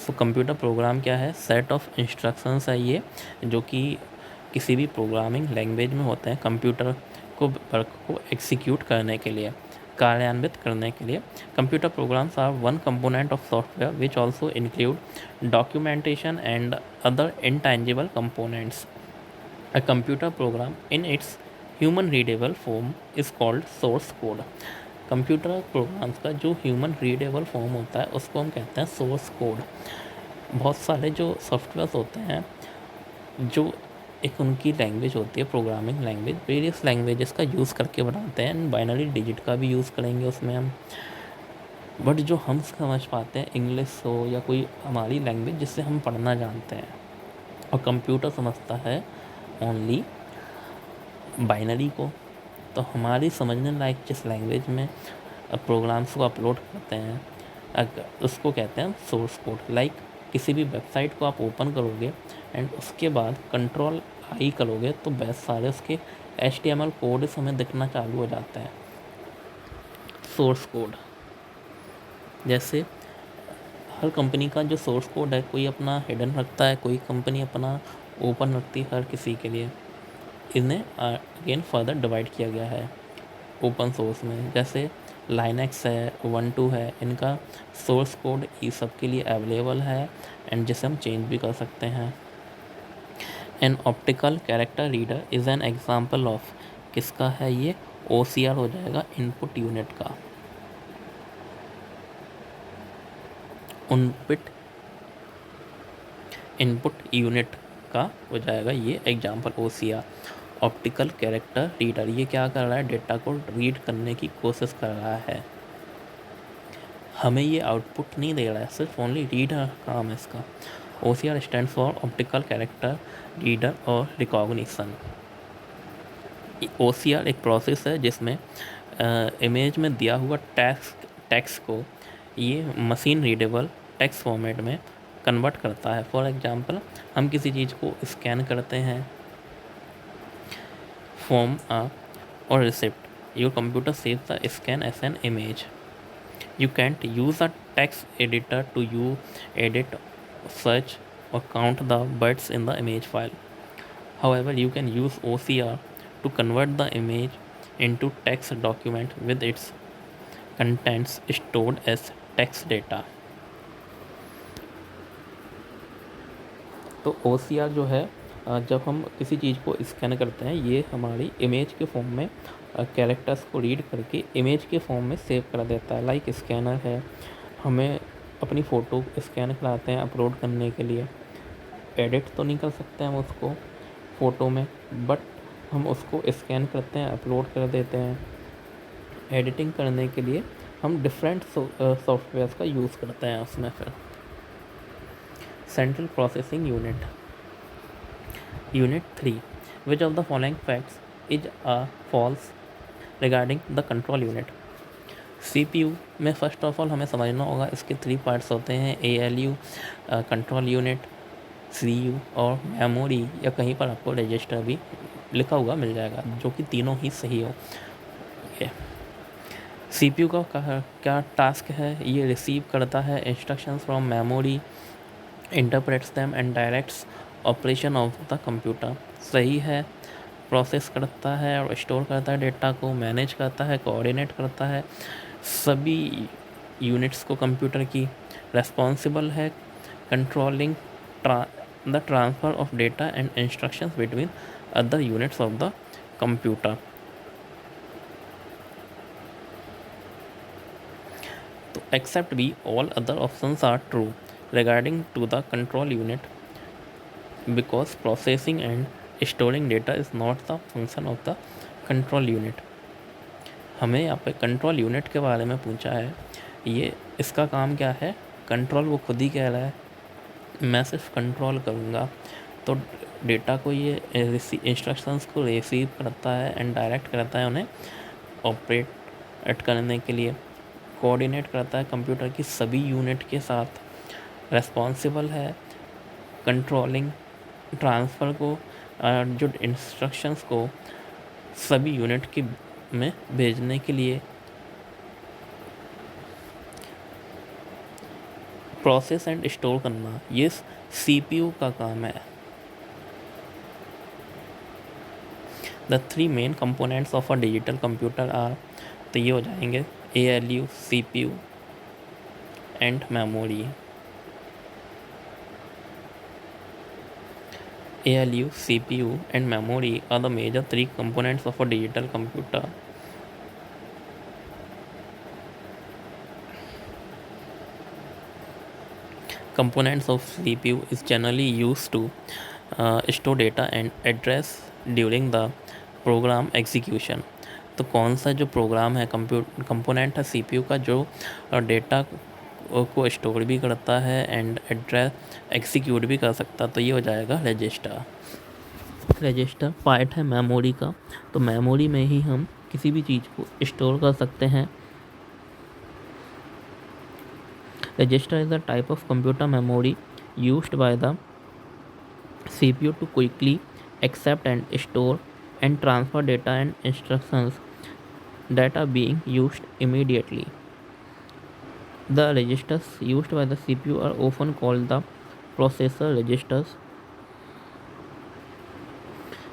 Speaker 1: So computer program क्या है? सेट ऑफ इंस्ट्रक्शंस है ये, जो कि किसी भी प्रोग्रामिंग लैंग्वेज में होते हैं कंप्यूटर को वर्क को एग्जीक्यूट करने के लिए, कार्यान्वित करने के लिए। Computer programs are one component of software which also include documentation and other intangible components. A computer program in its human readable form is called source code. Computer programs का जो ह्यूमन रीडेबल फॉर्म होता है उसको हम कहते हैं source code. बहुत सारे जो सॉफ्टवेयर्स होते हैं जो एक उनकी लैंग्वेज होती है, प्रोग्रामिंग लैंग्वेज, वेरियस लैंग्वेजेस का यूज़ करके बनाते हैं। बाइनरी डिजिट का भी यूज़ करेंगे उसमें हम, बट जो हम समझ पाते हैं इंग्लिश हो या कोई हमारी लैंग्वेज जिससे हम पढ़ना जानते हैं, और कंप्यूटर समझता है ओनली बाइनरी को। तो हमारी समझने लायक जिस लैंग्वेज में प्रोग्राम्स को अपलोड करते हैं उसको कहते हैं सोर्स कोड। लाइक किसी भी वेबसाइट को आप ओपन करोगे एंड उसके बाद Ctrl+I करोगे तो बहुत सारे उसके HTML कोड हमें दिखना चालू हो जाता है, सोर्स कोड। जैसे हर कंपनी का जो सोर्स कोड है, कोई अपना हिडन रखता है, कोई कंपनी अपना ओपन रखती है हर किसी के लिए। इन्हें अगेन फर्दर डिवाइड किया गया है ओपन सोर्स में। जैसे लाइनक्स है, उबंटू है, इनका सोर्स कोड ये सब के लिए अवेलेबल है एंड जिसे हम चेंज भी कर सकते हैं। An optical character reader is an example of, किसका है ये? OCR हो जाएगा, इनपुट यूनिट का। इनपुट यूनिट का हो जाएगा ये example OCR। Optical character reader ये क्या कर रहा है? डेटा को रीड करने की कोशिश कर रहा है, हमें ये आउटपुट नहीं दे रहा है, सिर्फ ओनली रीड काम है इसका। OCR stands for optical character reader और रिकॉग्निशन। OCR एक प्रोसेस है जिसमें इमेज में दिया हुआ टेक्स्ट को ये मशीन रीडेबल टेक्स्ट फॉर्मेट में कन्वर्ट करता है। फॉर एग्जांपल, हम किसी चीज़ को स्कैन करते हैं, फॉर्म और receipt, your computer saves the scan as an image. You can't use a text editor to edit, search, or count the bytes in the image file. However, you can use OCR to convert the image into text document with its contents stored as text data. तो OCR जो है, जब हम किसी चीज़ को scan करते हैं, ये हमारी इमेज के फॉर्म में कैरेक्टर्स को रीड करके इमेज के फॉर्म में सेव कर देता है। लाइक स्कैनर है, हमें अपनी फ़ोटो स्कैन कराते हैं अपलोड करने के लिए। एडिट तो नहीं कर सकते हम उसको फ़ोटो में, बट हम उसको स्कैन करते हैं, अपलोड कर देते हैं। एडिटिंग करने के लिए हम डिफरेंट सॉफ्टवेयर्स का यूज़ करते हैं उसमें। फिर central processing unit, unit 3, which of the following facts is false regarding the control unit. CPU में फर्स्ट ऑफ ऑल हमें समझना होगा, इसके 3 पार्ट्स होते हैं, ALU कंट्रोल यूनिट, CPU और मेमोरी, या कहीं पर आपको रजिस्टर भी लिखा हुआ मिल जाएगा, जो कि तीनों ही सही हो। CPU का क्या टास्क है, ये रिसीव करता है instructions from memory, interprets them and directs operation of the computer. सही है, प्रोसेस करता है और स्टोर करता है डेटा को, मैनेज करता है, कोऑर्डिनेट करता है सभी यूनिट्स को कंप्यूटर की, रेस्पॉन्सिबल है controlling the transfer of data and instructions between other units of the computer. तो except B all other options are true regarding to the control unit because processing and storing data is not the function of the control unit। हमें यहाँ पे control unit के बारे में पूछा है, ये इसका काम क्या है, कंट्रोल वो खुद ही कह रहा है, मैं सिर्फ कंट्रोल करूँगा। तो डेटा को ये इंस्ट्रक्शंस को रिसीव करता है एंड डायरेक्ट करता है उन्हें ऑपरेट करने के लिए, कोऑर्डिनेट करता है कंप्यूटर की सभी यूनिट के साथ, रेस्पॉन्सिबल है कंट्रोलिंग ट्रांसफ़र को, जो इंस्ट्रक्शंस को सभी यूनिट के में भेजने के लिए, प्रोसेस एंड स्टोर करना, ये CPU का काम है। The 3 main components of a digital computer are, तो ये हो जाएंगे ALU, CPU and memory. ALU, CPU and memory are the major 3 components of a digital computer. Components of CPU is generally used to store data and address during the program execution। तो कौन सा जो programme है, component है CPU का, जो data को store भी करता है एंड एड्रेस एग्जीक्यूट भी कर सकता, तो ये हो जाएगा रजिस्टर। रजिस्टर पार्ट है मेमोरी का, तो मेमोरी में ही हम किसी भी चीज़ को स्टोर कर सकते हैं। Register is the type of computer memory used by the CPU to quickly accept and store and transfer data and instructions that are being used immediately. The registers used by the CPU are often called the processor registers,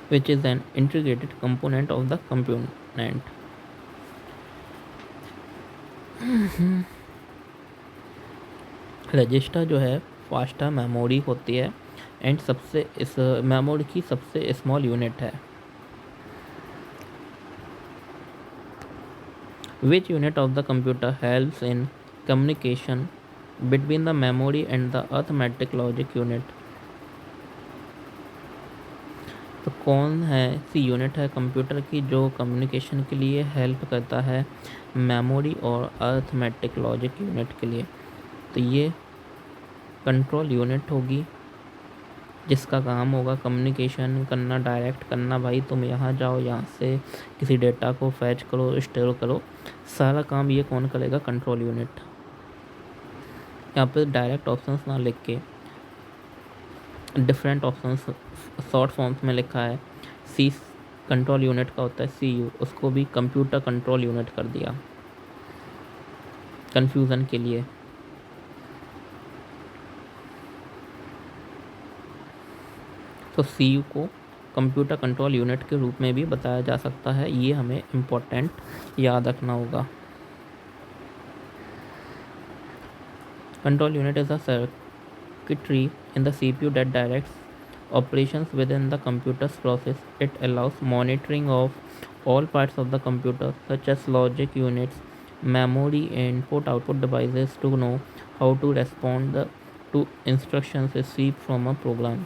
Speaker 1: which is an integrated component of the component. Register जो है faster memory होती है and सबसे इस memory की सबसे small unit है। Which unit of the computer helps in communication between the memory and the arithmetic logic unit? तो कौन है सी यूनिट है कंप्यूटर की जो कम्युनिकेशन के लिए हेल्प करता है मेमोरी और अर्थमेटिक लॉजिक यूनिट के लिए? तो ये कंट्रोल यूनिट होगी, जिसका काम होगा कम्युनिकेशन करना, डायरेक्ट करना, भाई तुम यहाँ जाओ, यहाँ से किसी डेटा को फैच करो, स्टोर करो, सारा काम ये कौन करेगा? Control unit. यहाँ पे डायरेक्ट ऑप्शंस ना लिख के डिफरेंट ऑप्शंस शॉर्ट फॉर्म्स में लिखा है। सी कंट्रोल यूनिट का होता है CU, उसको भी कंप्यूटर कंट्रोल यूनिट कर दिया कन्फ्यूज़न के लिए। तो CU को कंप्यूटर कंट्रोल यूनिट के रूप में भी बताया जा सकता है, ये हमें इम्पोर्टेंट याद रखना होगा। Control unit is a circuitry in the CPU that directs operations within the computer's process. It allows monitoring of all parts of the computer, such as logic units, memory, input-output devices, to know how to respond to instructions received from a program.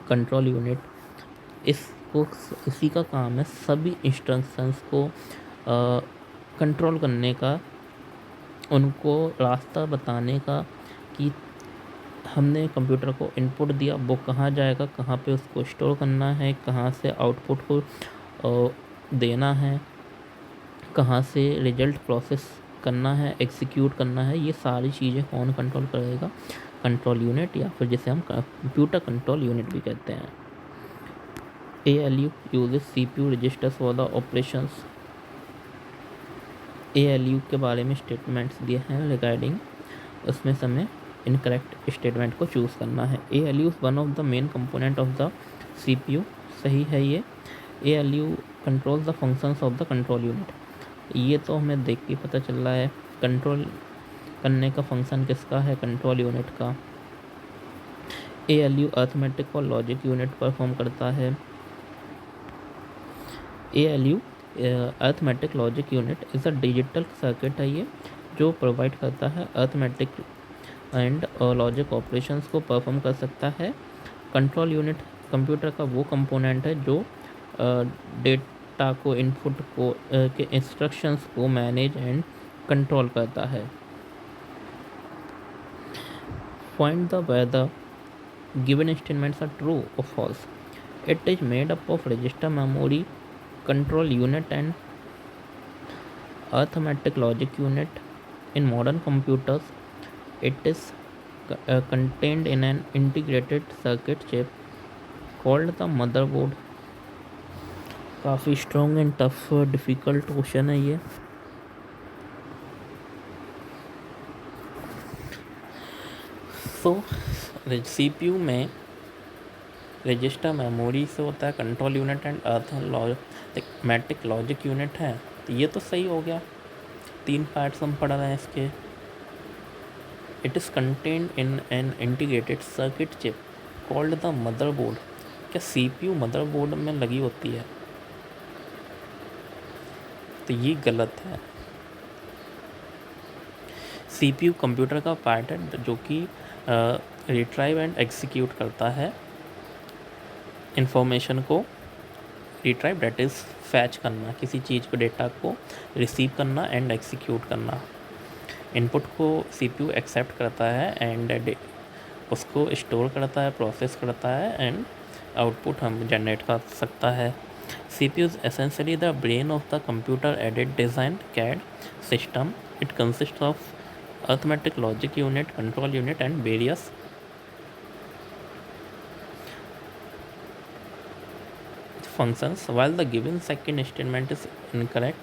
Speaker 1: Control unit इसको इसी का काम है सभी instructions को control करने का, उनको रास्ता बताने का कि हमने कंप्यूटर को इनपुट दिया, वो कहाँ जाएगा, कहाँ पे उसको स्टोर करना है, कहाँ से आउटपुट को देना है, कहाँ से रिजल्ट प्रोसेस करना है, एग्जीक्यूट करना है, ये सारी चीज़ें कौन कंट्रोल करेगा? कंट्रोल यूनिट, या फिर जिसे हम कंप्यूटर कंट्रोल यूनिट भी कहते हैं। ALU uses CPU registers for the operations. ALU के बारे में स्टेटमेंट्स दिए हैं रिगार्डिंग, उसमें से हमें इनकरेक्ट स्टेटमेंट को चूज़ करना है। ALU is one of the main component of the CPU, सही है ये। ALU controls the functions of the control unit, ये तो हमें देख के पता चल रहा है कंट्रोल करने का फंक्शन किसका है, कंट्रोल यूनिट का। ALU अर्थमेटिक और लॉजिक यूनिट परफॉर्म करता है। ALU arithmetic logic unit is a digital circuit है ये, जो प्रोवाइड करता है अर्थमेटिक एंड लॉजिक ऑपरेशंस को परफॉर्म कर सकता है। कंट्रोल यूनिट कंप्यूटर का वो कंपोनेंट है जो डेटा को, इनपुट को के इंस्ट्रक्शंस को मैनेज एंड कंट्रोल करता है। Find the whether given statements are true और false. It is made up of register, memory, control unit and arithmetic logic unit. In modern computers, it is contained in an integrated circuit chip called the motherboard. काफ़ी strong and tough difficult question है ये। सो CPU में register, memory से होता है, control unit and arithmetic logic unit है। तो ये तो सही हो गया, 3 पार्ट्स हम पढ़ रहे हैं इसके। It is contained in an integrated circuit chip called the motherboard. क्या CPU मदरबोर्ड में लगी होती है? तो ये गलत है। CPU कंप्यूटर का पार्ट है जो कि रिट्राइव एंड एग्जीक्यूट करता है इंफॉर्मेशन को। रिट्राइव डेट इज़ फैच करना, किसी चीज़ को, डेटा को रिसीव करना, एंड एग्जीक्यूट करना। इनपुट को CPU एक्सेप्ट करता है एंड उसको स्टोर करता है, प्रोसेस करता है, एंड आउटपुट हम जनरेट कर सकता है। CPU is essentially the brain of the computer-aided design CAD system. It consists of arithmetic logic unit, control unit, and various functions, while the given second statement is incorrect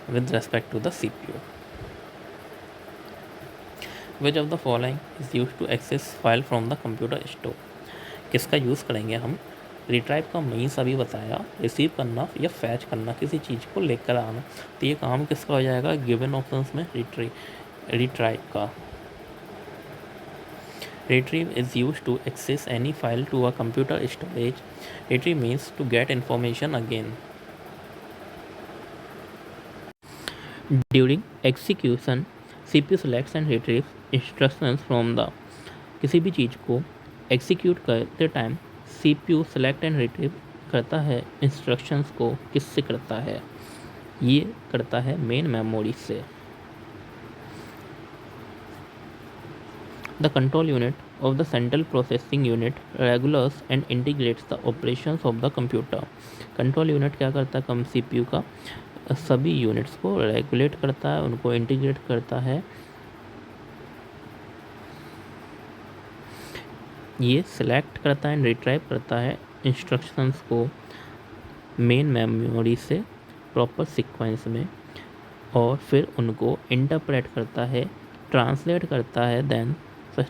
Speaker 1: with respect to the CPU. Which of the following is used to access file from the computer store? किसका use करेंगे हम? Retrieve का means अभी बताया, receive करना या fetch करना, किसी चीज़ को लेकर आना। तो ये काम किसका हो जाएगा गिवन ऑप्शंस में? रिट्राइव का। Retrieve is used to access any file to a computer storage. Retrieve means to get information again. During execution, CPU selects and retrieves instructions from the, किसी भी चीज़ को एग्जीक्यूट करते time CPU select and retrieve करता है instructions को। किससे करता है? ये करता है मेन मेमोरी से। The control unit of the central processing unit regulates and integrates the operations of the computer. Control unit क्या करता है? कम CPU का सभी यूनिट्स को रेगुलेट करता है, उनको इंटीग्रेट करता है ये सिलेक्ट करता है एंड रिट्राइव करता है इंस्ट्रक्शंस को मेन मेमोरी से प्रॉपर सीक्वेंस में, और फिर उनको इंटरप्रेट करता है, ट्रांसलेट करता है, then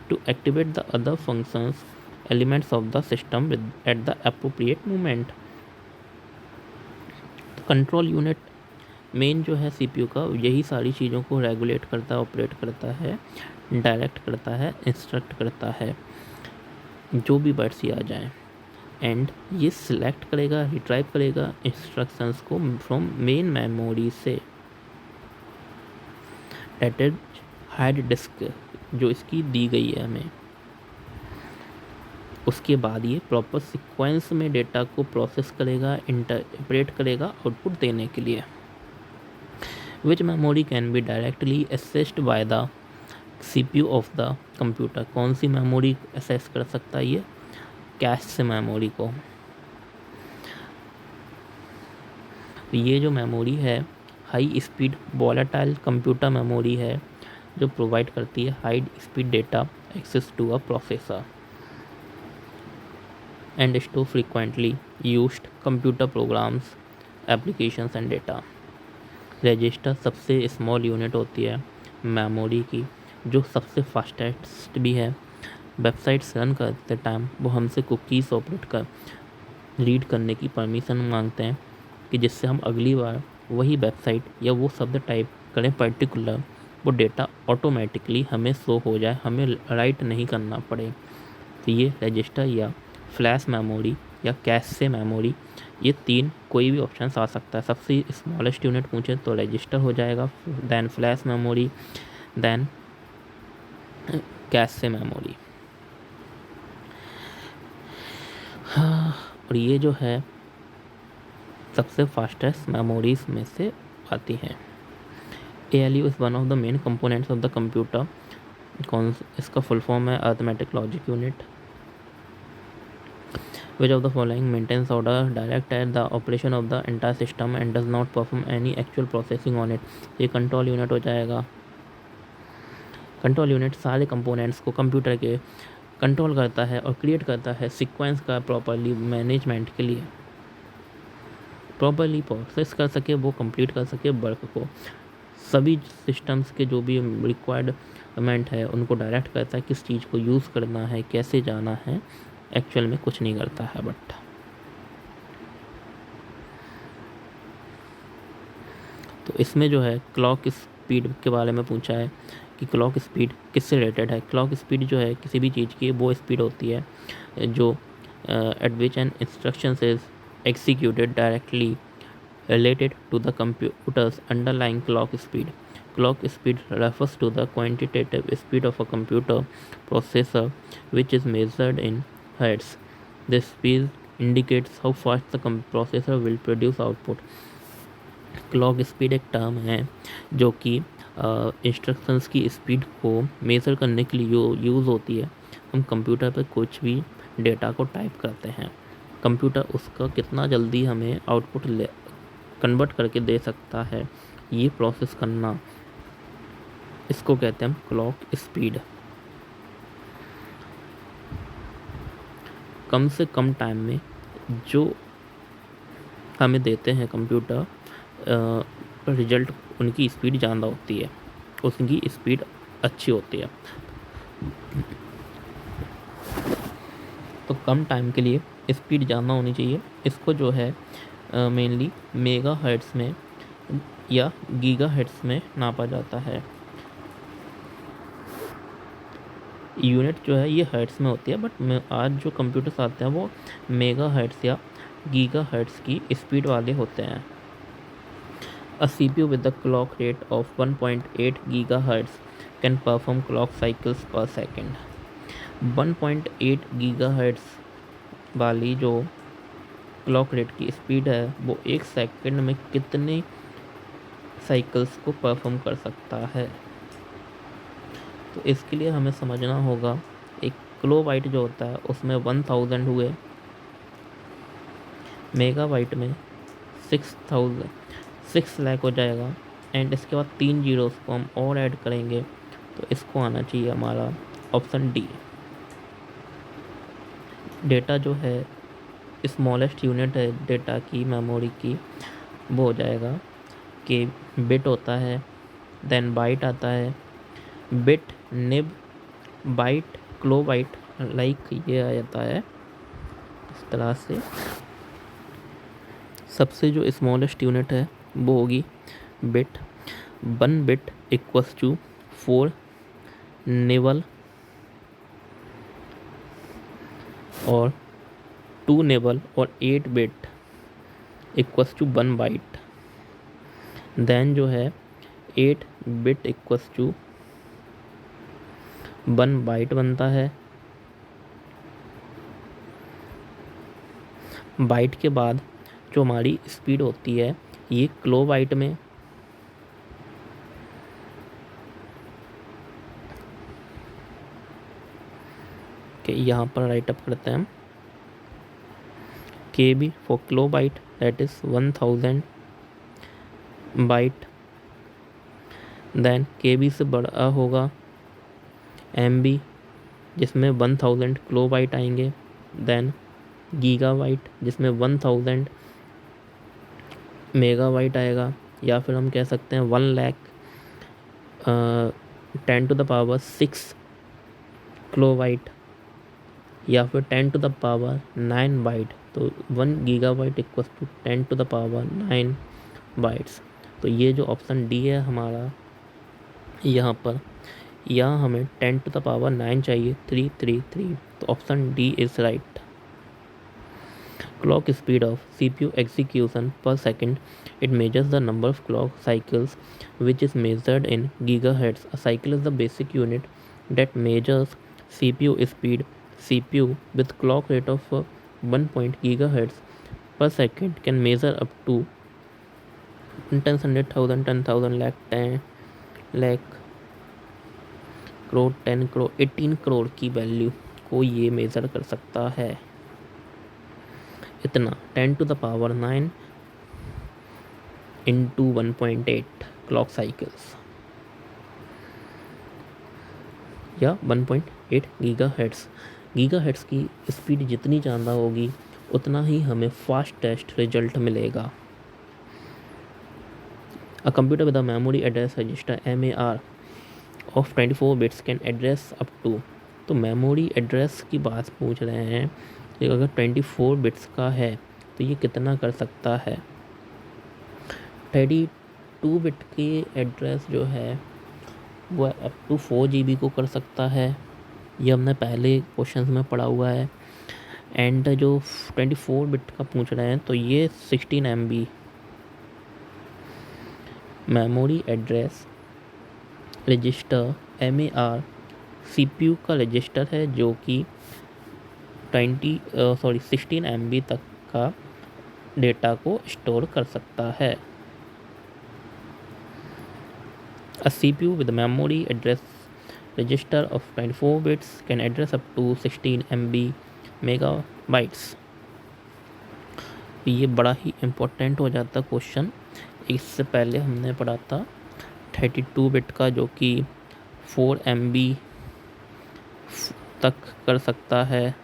Speaker 1: to activate the other functions elements of the system at the appropriate moment. Control unit main जो है सीपीयू का, यही सारी चीज़ों को रेगुलेट करता है, ऑपरेट करता है, डायरेक्ट करता है, इंस्ट्रक्ट करता है, जो भी बर्ड्स आ जाएं। एंड ये सिलेक्ट करेगा, रिट्राइव करेगा इंस्ट्रक्शंस को फ्रॉम मेन मेमोरी से, डेट इज हार्ड डिस्क जो इसकी दी गई है हमें। उसके बाद ये प्रॉपर सीक्वेंस में डेटा को प्रोसेस करेगा, इंटरप्रेट करेगा आउटपुट देने के लिए। Which memory can be directly accessed by the CPU of the computer. कौन सी मेमोरी असेस कर सकता है ये? कैश से मेमोरी को। ये जो मेमोरी है high speed volatile computer memory है, जो प्रोवाइड करती है high speed data access to a processor and store frequently used computer programs, applications and data. Register सबसे स्मॉल यूनिट होती है मेमोरी की, जो सबसे फास्टेस्ट भी है। वेबसाइट्स रन करते टाइम वो हमसे कुकीज़ ऑपरेट कर रीड करने की परमिशन मांगते हैं, कि जिससे हम अगली बार वही वेबसाइट या वो शब्द टाइप करें पर्टिकुलर, वो डेटा ऑटोमेटिकली हमें शो हो जाए, हमें राइट नहीं करना पड़े। तो ये रजिस्टर या फ्लैश मेमोरी या कैश से मेमोरी, ये तीन कोई भी ऑप्शन आ सकता है। सबसे स्मॉलेस्ट यूनिट पूछे तो रजिस्टर हो जाएगा, then flash memory, then cache से मेमोरी। और ये जो है सबसे फास्टेस्ट मेमोरीज में से आती हैं। ALU is one of the main components of the computer. इसका फुल फॉर्म है arithmetic logic unit. Which of the following maintains order, direct at the operation of the entire system and does not perform any actual processing on it? ये control unit हो जाएगा। Control unit सारे components को computer के control करता है और create करता है सीक्वेंस का प्रॉपरली मैनेजमेंट के लिए, प्रॉपरली प्रोसेस कर सके, वो कंप्लीट कर सके वर्क को। सभी सिस्टम्स के जो भी रिक्वायरमेंट है उनको डायरेक्ट करता है, किस चीज़ को यूज़ करना है, कैसे जाना है। एक्चुअल में कुछ नहीं करता है। बट तो इसमें जो है क्लॉक स्पीड के बारे में पूछा है कि क्लॉक स्पीड किससे रिलेटेड है। क्लॉक स्पीड जो है किसी भी चीज़ की वो स्पीड होती है जो eight which an instruction is executed directly related to the computer's underlying clock speed. Clock speed refers to the quantitative speed of a computer processor, which is measured in hertz. This speed indicates how fast the processor will produce output. Clock speed एक term है जो कि instructions की speed को measure करने के लिए use होती है। हम कंप्यूटर पर कुछ भी डेटा को टाइप करते हैं, कंप्यूटर उसका कितना जल्दी हमें आउटपुट कन्वर्ट करके दे सकता है, ये प्रोसेस करना, इसको कहते हैं हम क्लॉक स्पीड। कम से कम टाइम में जो हमें देते हैं कंप्यूटर पर रिजल्ट, उनकी स्पीड ज़्यादा होती है, उसकी स्पीड अच्छी होती है। तो कम टाइम के लिए स्पीड ज़्यादा होनी चाहिए। इसको जो है मेनली मेगा हर्ट्स में या गीगा हर्ट्स में नापा जाता है। यूनिट जो है ये हर्ट्स में होती है, बट आज जो कंप्यूटर्स आते हैं वो मेगा हर्ट्स या गीगा हर्ट्स की स्पीड वाले होते हैं। A CPU with the clock rate of 1.8 GHz can perform clock cycles per second. 1.8 GHz वाली जो क्लॉक रेट की स्पीड है वो एक सेकंड में कितने साइकिल्स को परफॉर्म कर सकता है। तो इसके लिए हमें समझना होगा, एक किलोबाइट जो होता है उसमें 1000 हुए, मेगाबाइट में 6 लाख हो जाएगा, एंड इसके बाद 3 जीरोस को हम और ऐड करेंगे तो इसको आना चाहिए हमारा ऑप्शन डी। डेटा जो है स्मॉलेस्ट यूनिट है डेटा की मेमोरी की, वो हो जाएगा कि बिट होता है, देन बाइट आता है, bit, nib, byte, kilobyte, like ये आ जाता है इस तरह से। सबसे जो स्मॉलेस्ट यूनिट है वो होगी bit. 1 bit equals to 4 nibble और 2 निबल और 8 bit equals to 1 byte. Then जो है 8 बिट इक्वल्स टू 1 बाइट बनता है। बाइट के बाद जो हमारी स्पीड होती है ये किलोबाइट में, कि यहाँ पर राइट अप करते हैं हम KB for kilobyte that is 1000 byte. Then KB से बड़ा होगा MB जिसमें 1000 किलोबाइट आएंगे। देन गीगाबाइट जिसमें 1000 मेगाबाइट आएगा, या फिर हम कह सकते हैं 1 लाख 10⁻6 किलोबाइट, या फिर 10⁻9 बाइट। तो 1 गीगाबाइट इक्वल्स टू 10⁻9 बाइट्स। तो ये जो ऑप्शन डी है हमारा यहाँ पर, यहाँ हमें 10⁻9 चाहिए 333, तो option D is right. Clock speed of CPU execution per second. It measures the number of clock cycles which is measured in gigahertz. A cycle is the basic unit that measures CPU speed. CPU with clock rate of 1 gigahertz per second can measure up to 10, 100,000, 10,000, lakh, 10 lakh, crore, 10 crore, 18 crore की value को ये measure कर सकता है। इतना 10⁻9 into 1.8 clock cycles या 1.8 gigahertz. Gigahertz की speed जितनी ज़्यादा होगी उतना ही हमें फास्टेस्ट रिजल्ट मिलेगा। A computer with a memory address register MAR of 24 bits can address up to, तो मेमोरी एड्रेस की बात पूछ रहे हैं कि अगर 24 बिट्स का है तो ये कितना कर सकता है। 32 बिट की एड्रेस जो है वो अप टू 4 GB को कर सकता है, ये हमने पहले क्वेश्चंस में पढ़ा हुआ है। एंड जो 24 बिट का पूछ रहे हैं तो ये 16 MB memory address register MAR CPU का रजिस्टर है जो कि 16 MB तक का डेटा को स्टोर कर सकता है। A CPU with a memory address register of 24 bits can address up to 16 MB megabytes। ये बड़ा ही इम्पोर्टेंट हो जाता क्वेश्चन। इससे पहले हमने पढ़ा था 32 बिट का जो कि 4 MB तक कर सकता है,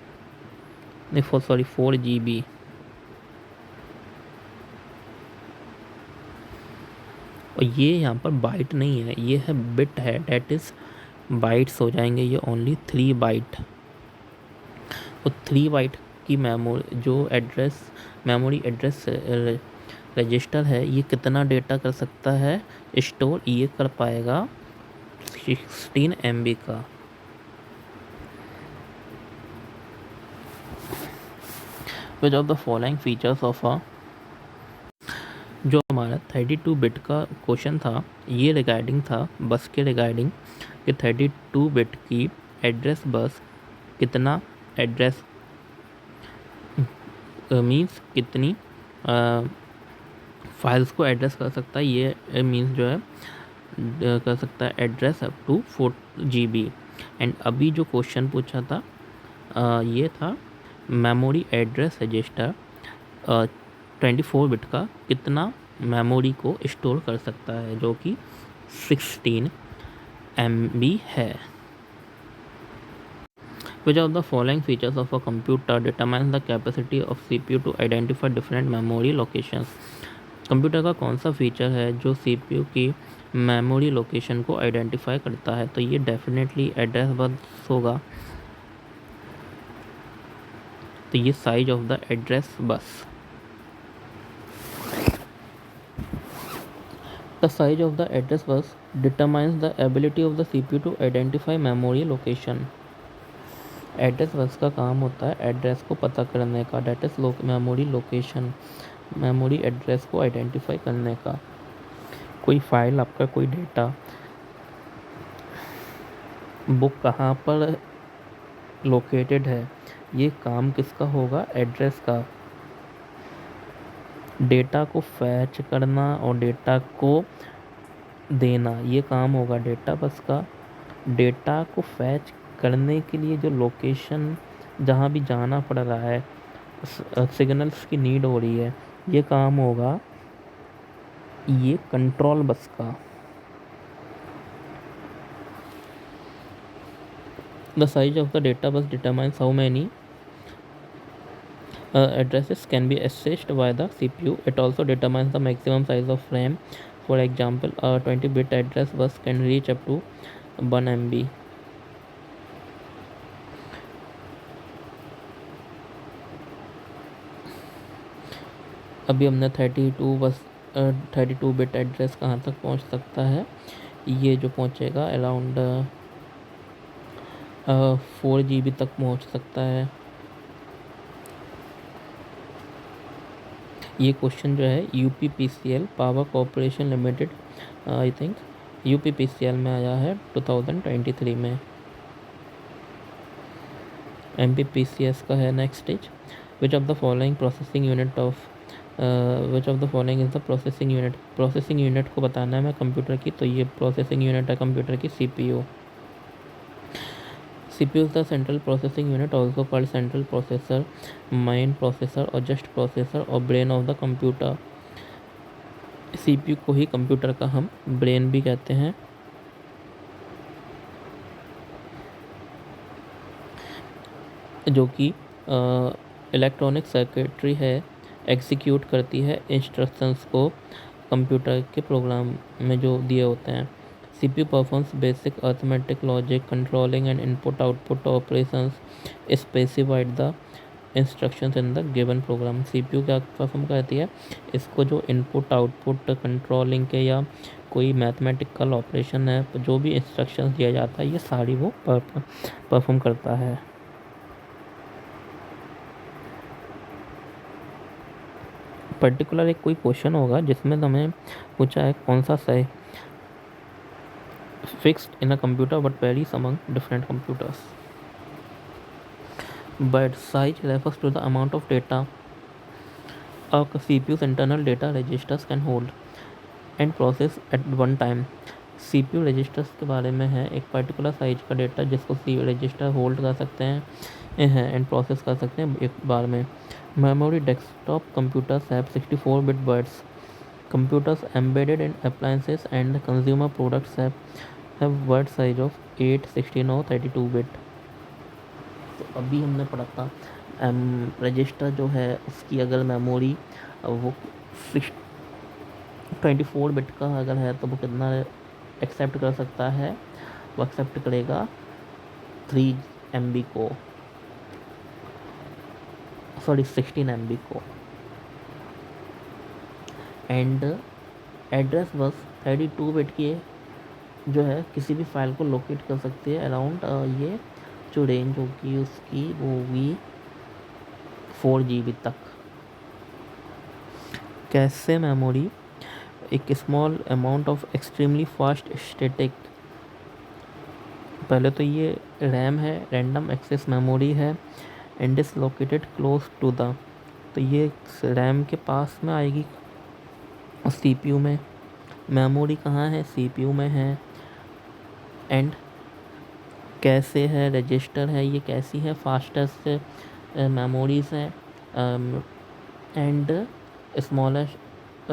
Speaker 1: नहीं 4 GB। और ये यहाँ पर बाइट नहीं है, ये है बिट है, डेट इज़ बाइट्स हो जाएंगे ये ओनली 3 बाइट। तो 3 बाइट की मेमोरी एड्रेस रजिस्टर है, ये कितना डेटा कर सकता है स्टोर, ये कर पाएगा 16 MB का। विच of the following features of जो हमारा 32 बिट का क्वेश्चन था ये रिगार्डिंग था बस के रिगार्डिंग कि 32 बिट की एड्रेस बस कितना एड्रेस मींस कितनी फाइल्स को एड्रेस कर सकता है, ये मींस जो है कर सकता है address up to 4 GB। And अभी जो क्वेश्चन पूछा था ये था मेमोरी एड्रेस रजिस्टर 24 बिट का कितना मेमोरी को स्टोर कर सकता है जो कि 16 MB है। Which of the following features of a computer determines the capacity of CPU to identify different memory locations? Computer का कौन सा फीचर है जो CPU की मेमोरी लोकेशन को आइडेंटिफाई करता है? तो ये डेफिनेटली एड्रेस बस होगा। तो ये size of the address bus. The size of the address bus determines the ability of the CPU to identify memory location. Address bus का काम होता है एड्रेस को पता करने का, that is memory location, memory address को आइडेंटिफाई करने का। कोई फाइल आपका, कोई डेटा, बुक कहाँ पर लोकेटेड है, ये काम किसका होगा? एड्रेस का। डेटा को फैच करना और डेटा को देना, ये काम होगा डेटा बस का। डेटा को फैच करने के लिए जो लोकेशन जहाँ भी जाना पड़ रहा है, सिग्नल्स की नीड हो रही है, ये काम होगा ये कंट्रोल बस का। The size of the data bus determines how many addresses can be accessed by the CPU. It also determines the maximum size of RAM. For example, a 20-bit address bus can reach up to 1 MB. अभी हमने 32 bit address कहाँ तक पहुँच सकता है? ये जो पहुँचेगा अराउंड 4 GB तक पहुँच सकता है। ये क्वेश्चन जो है UPPCL power corporation limited, I think UPPCL में आया है 2023 में। MPPCS का है next stage. Which of the following processing unit of which of the following is the processing unit? Processing unit को बताना है मैं कंप्यूटर की, तो ये प्रोसेसिंग यूनिट है कंप्यूटर की CPU। CPU is the central processing unit, also called central processor, main processor or just processor or brain of the computer. CPU को ही कंप्यूटर का हम ब्रेन भी कहते हैं। जो कि इलेक्ट्रॉनिक सर्किटरी है, एग्जीक्यूट करती है इंस्ट्रक्शंस को कंप्यूटर के प्रोग्राम में जो दिए होते हैं। CPU performs basic arithmetic logic, controlling and input-output operations specified the instructions in the given program. CPU क्या परफॉर्म करती है? इसको जो इनपुट आउटपुट कंट्रोलिंग के या कोई मैथमेटिकल ऑपरेशन है, जो भी इंस्ट्रक्शंस दिया जाता है, ये सारी वो परफॉर्म करता है। पर्टिकुलर एक कोई क्वेश्चन होगा जिसमें हमें पूछा है कौन सा सही fixed in a computer but varies among different computers. Byte size refers to the amount of data a CPU's internal data registers can hold and process at one time. CPU registers के बारे में है, एक particular size का data जिसको CPU register hold कर सकते हैं एंड प्रोसेस कर सकते हैं एक बार में। Memory desktop computers have 64 bit bytes. Computers embedded in appliances and consumer products have word size of 8, 16 और 32 बिट। तो अभी हमने पढ़ा था रजिस्टर जो है उसकी अगर मेमोरी वो 24 बिट का अगर है तो वो कितना एक्सेप्ट कर सकता है? वो एक्सेप्ट करेगा 3 MB को, सॉरी 16 MB को। एंड एड्रेस बस 32 बिट की जो है किसी भी फाइल को लोकेट कर सकती है अराउंड ये जो रेंज होगी उसकी वो होगी 4 GB तक। कैसे मेमोरी एक small amount of extremely fast static, पहले तो ये रैम है, रैंडम एक्सेस मेमोरी है and is located close to the, तो ये रैम के पास में आएगी CPU में। मेमोरी कहाँ है? CPU में है। एंड कैसे है? रजिस्टर है। ये कैसी है? फास्टेस्ट मेमोरीज है एंड स्मॉलेस्ट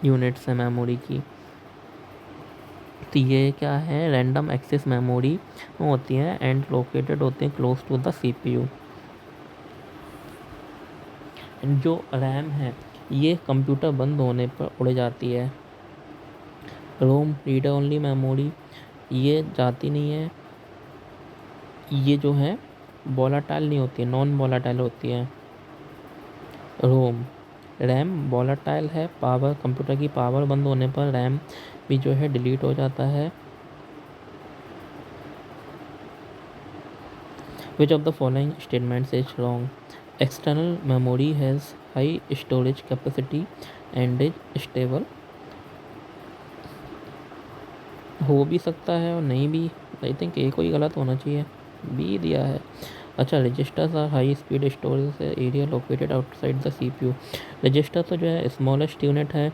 Speaker 1: यूनिट्स है मेमोरी की। तो ये क्या है, रैंडम एक्सेस मेमोरी होती है एंड लोकेटेड होती है क्लोज टू द सीपीयू। जो रैम है ये कंप्यूटर बंद होने पर उड़ जाती है। रोम रीडर ओनली मेमोरी ये जाती नहीं है, ये जो है वोलाटाइल नहीं होती है, नॉन वोलाटाइल होती है। रोम रैम वोलाटाइल है, पावर कंप्यूटर की पावर बंद होने पर रैम भी जो है डिलीट हो जाता है। Which of the following statements is wrong? External memory has high storage capacity and is stable. हो भी सकता है और नहीं भी, आई थिंक ए कोई गलत होना चाहिए, बी दिया है। अच्छा, registers are high speed storage area located outside the CPU. Register तो जो है स्मॉलेस्ट यूनिट है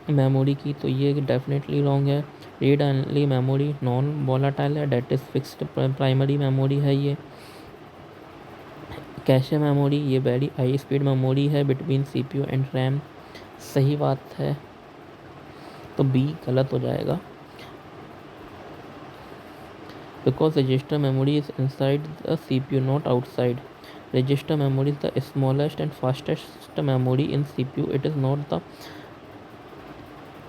Speaker 1: मेमोरी की, तो ये डेफिनेटली रॉन्ग है। Read only memory non volatile है, that is fixed primary memory है ये। कैशे मेमोरी ये वेरी हाई स्पीड मेमोरी है बिटवीन सीपीयू एंड रैम, सही बात है, तो बी गलत हो जाएगा। Because register memory is inside the CPU not outside. Register memory is the smallest and fastest memory in CPU, it is not the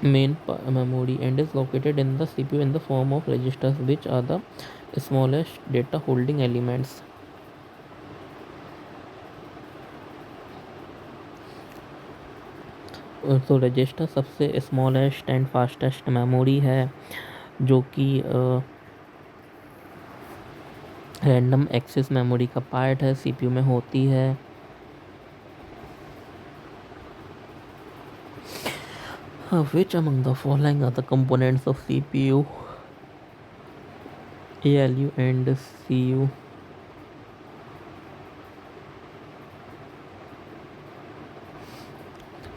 Speaker 1: main memory and is located in the CPU in the form of registers which are the smallest data holding elements. तो register सबसे smallest and fastest memory है जो कि random access memory का part है, CPU में होती है। Which among the following are the components of CPU, ALU and CU?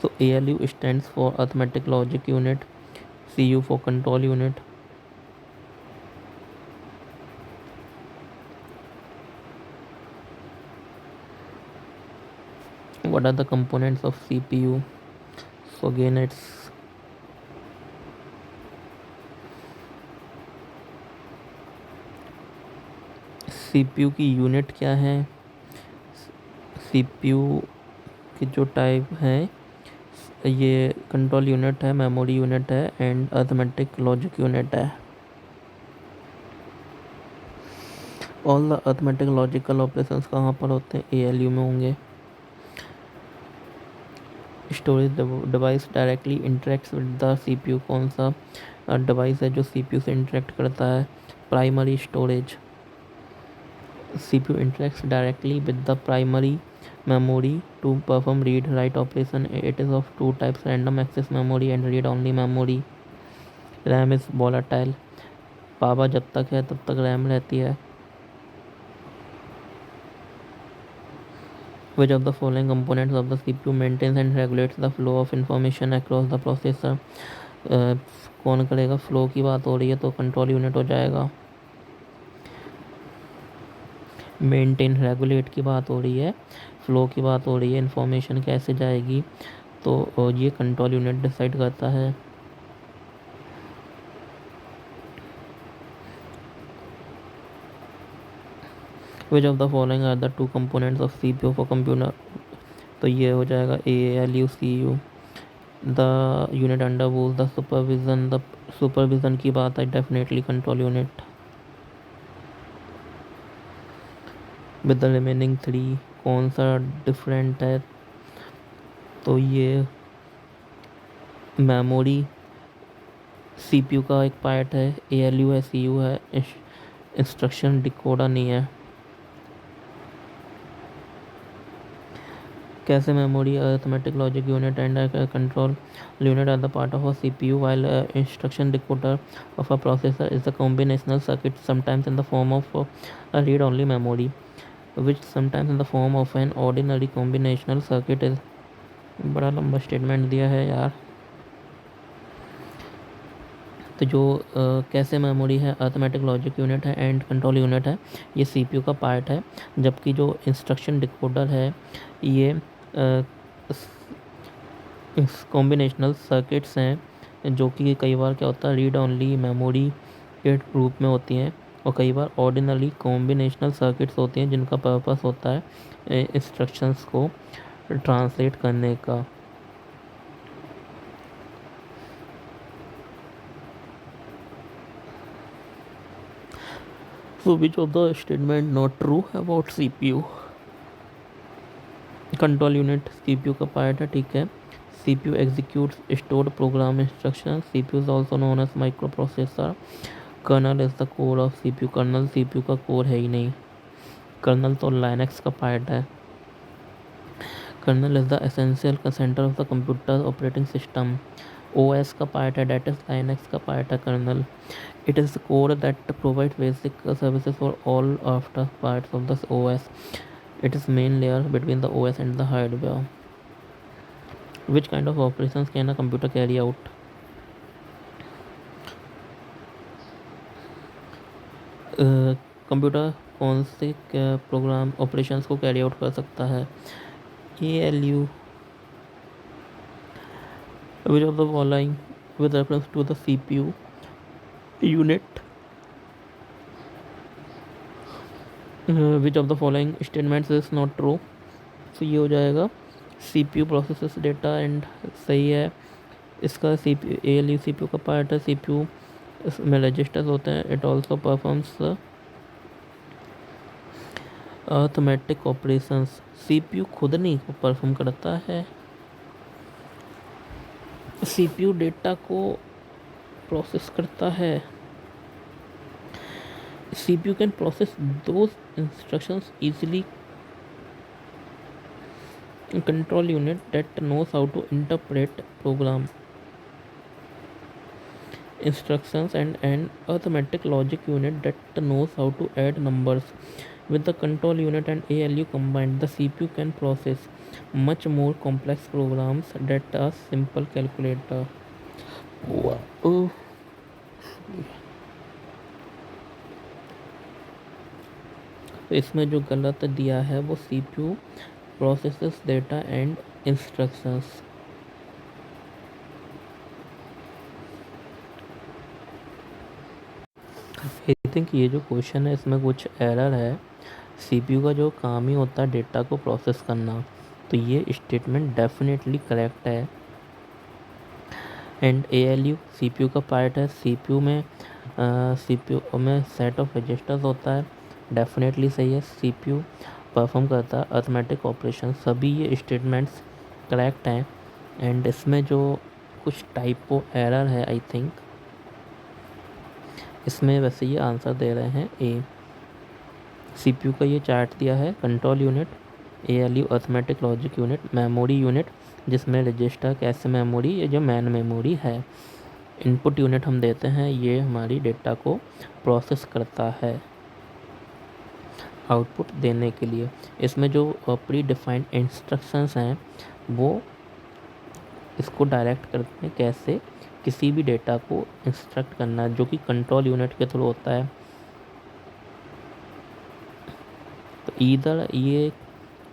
Speaker 1: So ALU stands for arithmetic logic unit, CU for control unit. What are the components of CPU? So again it's CPU की unit क्या है, CPU की जो type है ये control unit है, memory unit है and arithmetic logic unit है। All the arithmetic logical operations कहाँ पर होते हैं, ALU में होंगे। Storage device directly interacts with the CPU, कौन सा डिवाइस है जो CPU से इंटरेक्ट करता है, primary storage. CPU interacts directly with the primary memory to perform read-write operation. It is of two types: random access memory and read-only memory. RAM is volatile. Power जब तक है तब तक RAM रहती है। Which of the following components of the CPU maintains and regulates the flow of information across the processor? कौन करेगा, flow की बात हो रही है तो कंट्रोल यूनिट हो जाएगा। मेंटेन रेगुलेट की बात हो रही है, फ्लो की बात हो रही है, इन्फॉर्मेशन कैसे जाएगी तो ये कंट्रोल यूनिट डिसाइड करता है। Which of the following are the two components of CPU for computer, तो ये हो जाएगा ALU CU। The unit under whose the supervision की बात है, definitely control unit. With the remaining 3 कौन सा डिफरेंट है, तो ये मेमोरी CPU का एक पार्ट है, ALU है, CU है, इंस्ट्रक्शन डिकोडर नहीं है। कैसे memory arithmetic logic unit and control unit are the part of a CPU while instruction decoder of a processor is a combinational circuit sometimes in the form of a read only memory which sometimes in the form of an ordinary combinational circuit is। बड़ा लंबा statement दिया है यार। तो जो कैसे memory है arithmetic logic unit है एंड कंट्रोल यूनिट है, ये CPU का पार्ट है, जबकि जो इंस्ट्रक्शन डिकोडर है ये कॉम्बिनेशनल सर्किट्स हैं जो कि कई बार क्या होता है रीड ओनली मेमोरी के रूप में होती हैं, और कई बार ऑर्डिनरी कॉम्बिनेशनल सर्किट्स होती हैं जिनका पर्पस होता है इंस्ट्रक्शंस को ट्रांसलेट करने का। So which of the statement not true about CPU? Control unit CPU का पार्ट है, ठीक है। CPU executes stored program instructions. CPU is also known as microprocessor. Kernel is the core of CPU. Kernel CPU का core है ही नहीं, kernel तो लाइनक्स का पार्ट है। Kernel is the essential centre of the computer operating system. OS का part है, that is Linux का पार्ट है kernel. It is the core that provides basic services for all after parts of the OS. It is main layer between the OS and the hardware. Which kind of operations can a computer carry out? Computer कौन से programme operations को carry out कर सकता है? ALU. Which of the following with reference to the CPU unit? Which of the following statements is not true? तो ये हो जाएगा CPU प्रोसेसेस डेटा एंड सही है इसका। CPU ALU CPU का पार्ट है। CPU में रजिस्टर्स होते हैं। It also performs arithmetic operations. CPU खुद नहीं परफॉर्म करता है, CPU डेटा को प्रोसेस करता है। CPU can process those instructions easily. Control unit that knows how to interpret program instructions, and an arithmetic logic unit that knows how to add numbers. With the control unit and ALU combined, the CPU can process much more complex programs that a simple calculator. Wow. तो इसमें जो गलत दिया है वो CPU processes data and instructions. I think ये जो question है इसमें कुछ एरर है। CPU का जो काम ही होता है डेटा को प्रोसेस करना, तो ये स्टेटमेंट डेफिनेटली करेक्ट है। एंड ALU CPU का पार्ट है। CPU में सेट ऑफ रजिस्टर्स होता है, डेफिनेटली सही है। CPU परफॉर्म करता है अर्थमेटिक ऑपरेशन। सभी ये स्टेटमेंट्स करेक्ट हैं। एंड इसमें जो कुछ टाइपो एरर है आई थिंक, इसमें वैसे ये आंसर दे रहे हैं ए। CPU का ये चार्ट दिया है, control unit, ALU arithmetic logic unit, memory unit जिसमें रजिस्टर कैसे मेमोरी, ये जो मैन मेमोरी है। इनपुट यूनिट हम देते हैं, ये हमारी डेटा को प्रोसेस करता है आउटपुट देने के लिए। इसमें जो प्री डिफाइंड इंस्ट्रक्शंस हैं वो इसको डायरेक्ट करते हैं कैसे किसी भी डेटा को इंस्ट्रक्ट करना, जो कि कंट्रोल यूनिट के थ्रू होता है। तो इधर ये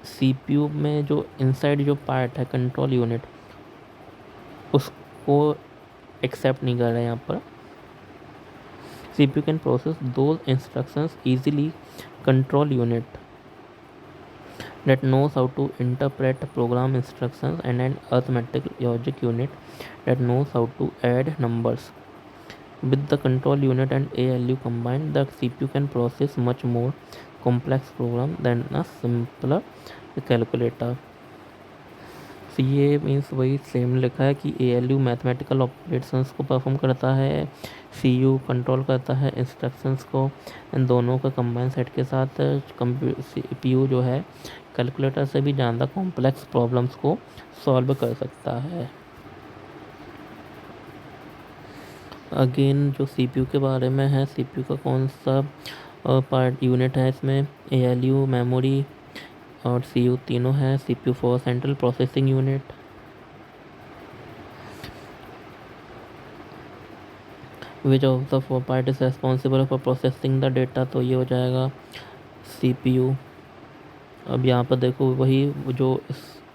Speaker 1: CPU में जो इनसाइड जो पार्ट है कंट्रोल यूनिट, उसको एक्सेप्ट नहीं कर रहे हैं यहाँ पर। CPU can process those instructions easily. Control unit that knows how to interpret program instructions, and an arithmetic logic unit that knows how to add numbers. With the control unit and ALU combined, the CPU can process much more complex program than a simpler calculator. तो ये means वही same लिखा है कि ALU mathematical operations को perform करता है, CPU control करता है इंस्ट्रक्शंस को। इन दोनों का कंबाइन सेट के साथ CPU जो है कैलकुलेटर से भी ज़्यादा कॉम्प्लेक्स प्रॉब्लम्स को सॉल्व कर सकता है। अगेन जो CPU के बारे में है, CPU का कौन सा पार्ट यूनिट है इसमें, ALU, मेमोरी और CPU तीनों है। CPU for central processing unit. Which of the four part is responsible for processing the data, तो ये हो जाएगा CPU। अब यहाँ पर देखो वही जो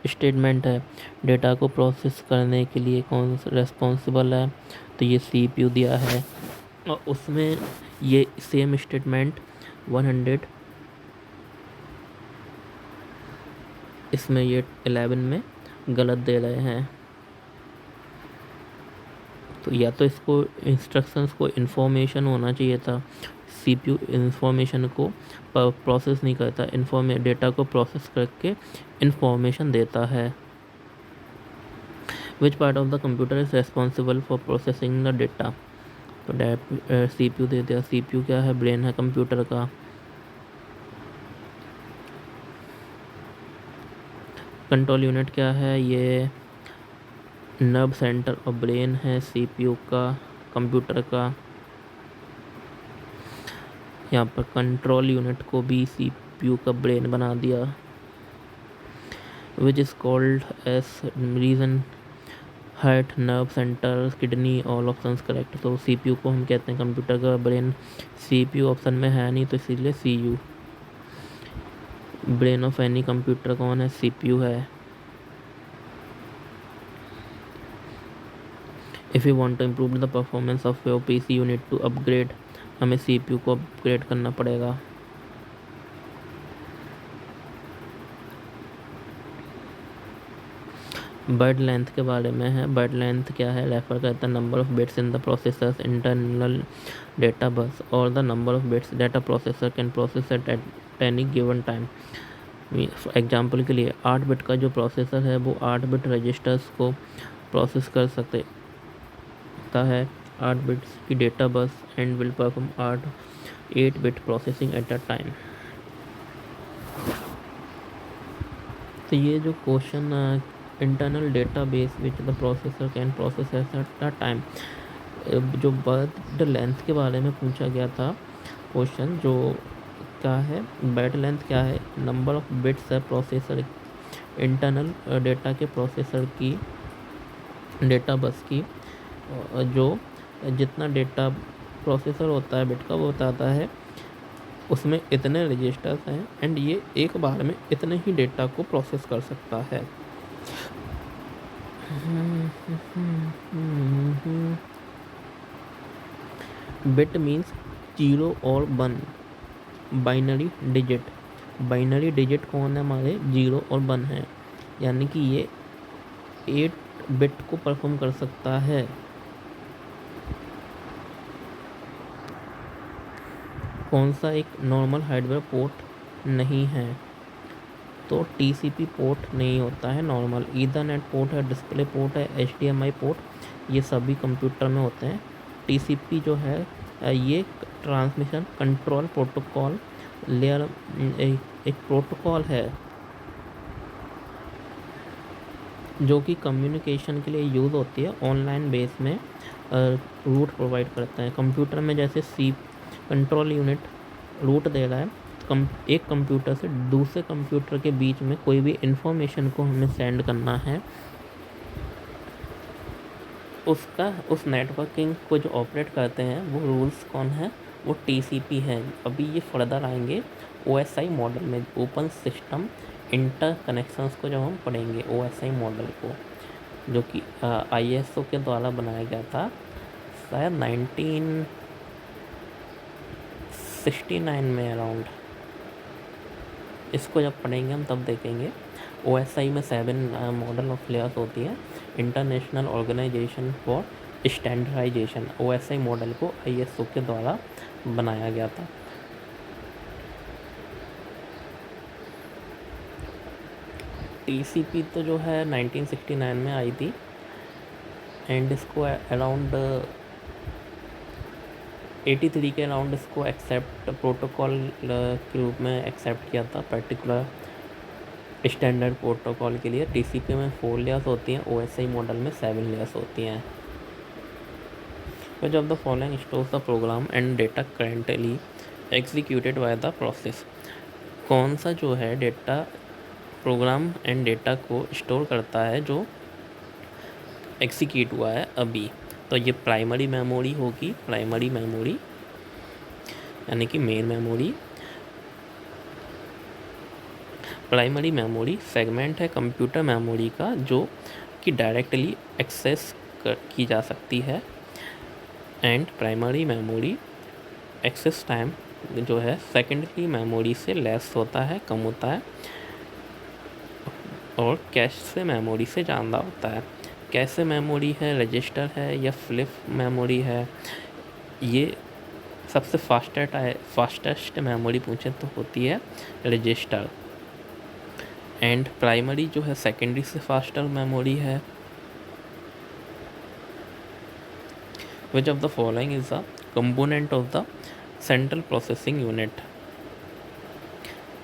Speaker 1: स्टेटमेंट है, डेटा को प्रोसेस करने के लिए कौन सा रेस्पॉन्सिबल है, तो ये CPU दिया है। और उसमें ये सेम स्टेटमेंट 100 इसमें ये 11 में गलत दे रहे हैं। तो या तो इसको इंस्ट्रक्शंस को इन्फॉर्मेशन होना चाहिए था, CPU इंफॉर्मेशन को प्रोसेस नहीं करता, डेटा को प्रोसेस करके इंफॉर्मेशन देता है। Which part of the computer is responsible for processing the data, तो CPU दे दिया। CPU क्या है, ब्रेन है कंप्यूटर का। कंट्रोल यूनिट क्या है, ये नर्व सेंटर और ब्रेन है CPU का, कंप्यूटर का। यहाँ पर कंट्रोल यूनिट को भी CPU का ब्रेन बना दिया। Which is called as reason heart, nerve centre, kidney, all options correct. तो CPU को हम कहते हैं कंप्यूटर का ब्रेन, CPU ऑप्शन में है नहीं तो इसीलिए CU। Brain of any computer कौन है, CPU है। If you want to improve the performance of your PC you need to upgrade, हमें CPU को अपग्रेड करना पड़ेगा। वर्ड लेंथ के बारे में है। वर्ड लेंथ क्या है, रेफर करता है number of bits in the processor's internal data bus और the number of bits data processor can process at any given time. Example के लिए 8 बिट का जो प्रोसेसर है वो 8 बिट रजिस्टर्स को प्रोसेस कर सकता है, 8 बिट्स की data bus and will perform 8 bit processing at a time. तो ये जो question internal database which the processor can process at a time, जो वर्ड लेंथ के बारे में पूछा गया था क्वेश्चन, जो क्या है वर्ड लेंथ क्या है, नंबर ऑफ बिट्स है प्रोसेसर इंटरनल डेटा के प्रोसेसर की डेटा बस की, जो जितना डेटा प्रोसेसर होता है बिट का वो बताता है उसमें इतने रजिस्टर्स हैं एंड ये एक बार में इतने ही डेटा को प्रोसेस कर सकता है। बिट मीन्स 0 और 1, बाइनरी डिजिट। बाइनरी डिजिट कौन है, हमारे 0 और 1 है, यानी कि ये 8 बिट को परफॉर्म कर सकता है। कौन सा एक नॉर्मल हार्डवेयर पोर्ट नहीं है, तो TCP पोर्ट नहीं होता है नॉर्मल। ईथरनेट पोर्ट है, डिस्प्ले पोर्ट है, HDMI पोर्ट, ये सभी कंप्यूटर में होते हैं। TCP जो है ये ट्रांसमिशन कंट्रोल प्रोटोकॉल लेयर, एक प्रोटोकॉल है जो कि कम्युनिकेशन के लिए यूज़ होती है, ऑनलाइन बेस में रूट प्रोवाइड करता है। कंप्यूटर में जैसे कंट्रोल यूनिट रूट दे रहा है, एक कंप्यूटर से दूसरे कंप्यूटर के बीच में कोई भी इंफॉर्मेशन को हमें सेंड करना है, उस नेटवर्किंग को जो ऑपरेट करते हैं वो रूल्स कौन है, वो TCP है। अभी ये फर्दर आएंगे OSI मॉडल में, ओपन सिस्टम इंटर कनेक्शंस को जब हम पढ़ेंगे OSI मॉडल को, जो कि ISO के द्वारा बनाया गया था शायद 1969 में अराउंड। इसको जब पढ़ेंगे हम तब देखेंगे। OSI में 7 मॉडल ऑफ लेयर्स होती है। International Organization for Standardization, OSI model को ISO के द्वारा बनाया गया था। TCP तो जो है 1969 में आई थी एंड इसको अराउंड 83 के अराउंड इसको एक्सेप्ट प्रोटोकॉल के रूप में एक्सेप्ट किया था पर्टिकुलर स्टैंडर्ड प्रोटोकॉल के लिए। TCP में 4 लेयर्स होती हैं, OSI मॉडल में 7 लेयर्स होती हैं। Which of the following stores the program and data currently executed by the process, कौन सा जो है डेटा प्रोग्राम एंड डेटा को स्टोर करता है जो एग्जीक्यूट हुआ है अभी, तो ये प्राइमरी मेमोरी होगी, प्राइमरी मेमोरी यानी कि main memory. Primary memory segment है कंप्यूटर मेमोरी का जो कि डायरेक्टली एक्सेस की जा सकती है। And primary memory access time जो है सेकेंडरी मेमोरी से लेस होता है, कम होता है, और कैश से मेमोरी से ज़्यादा होता है। कैसे मेमोरी है, रजिस्टर है या फ्लिप मेमोरी है, ये सबसे फास्टेस्ट मेमोरी पूछे तो होती है रजिस्टर। एंड प्राइमरी जो है सेकेंडरी से फास्टर मेमोरी है। Which of the following is the component of the central processing unit?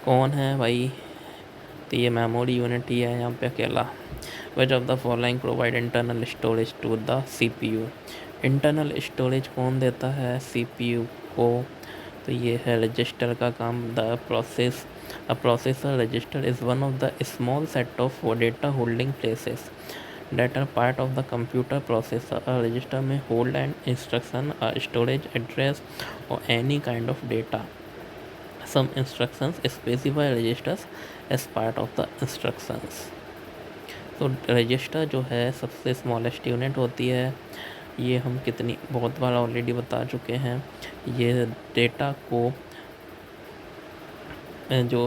Speaker 1: कौन है भाई? तो ये मेमोरी यूनिट ही है यहाँ पे अकेला। Which of the following provide internal storage to the CPU? Internal storage कौन देता है सीपीयू को? तो ये है रजिस्टर का काम। The process a processor register is one of the small set of data holding places that are part of the computer processor. A register may hold an instruction, a storage address, or any kind of data. Some instructions specify registers as part of the instructions. तो register जो है सबसे smallest unit होती है। ये हम कितनी बहुत बार ऑलरेडी बता चुके हैं। ये डेटा को जो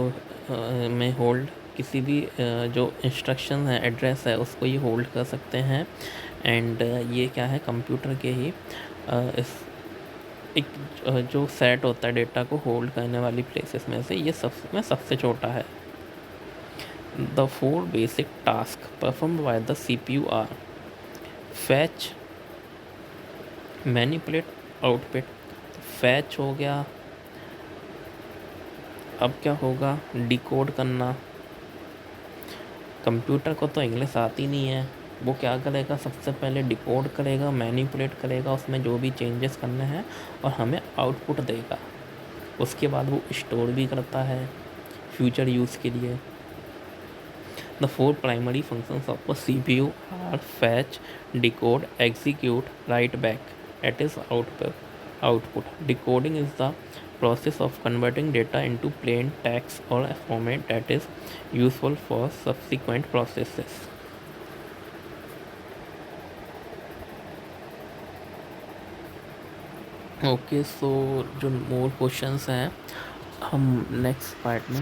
Speaker 1: में होल्ड किसी भी जो इंस्ट्रक्शन है, एड्रेस है, उसको ये होल्ड कर सकते हैं। एंड ये क्या है, कंप्यूटर के ही इस एक जो सेट होता है डेटा को होल्ड करने वाली प्लेसेस में से ये सबसे छोटा है। The 4 basic task performed by the CPU are fetch, manipulate, output. Fetch हो गया, अब क्या होगा, डिकोड करना। कंप्यूटर को तो इंग्लिश आती नहीं है, वो क्या करेगा, सबसे पहले डिकोड करेगा, मैनिपुलेट करेगा, उसमें जो भी चेंजेस करने हैं और हमें आउटपुट देगा। उसके बाद वो स्टोर भी करता है फ्यूचर यूज़ के लिए। The 4 primary functions of a CPU are fetch, decode, execute, write back, that is output. Decoding is the process of converting data into plain text or a format that is useful for subsequent processes. Okay, so जो more questions हैं हम next part में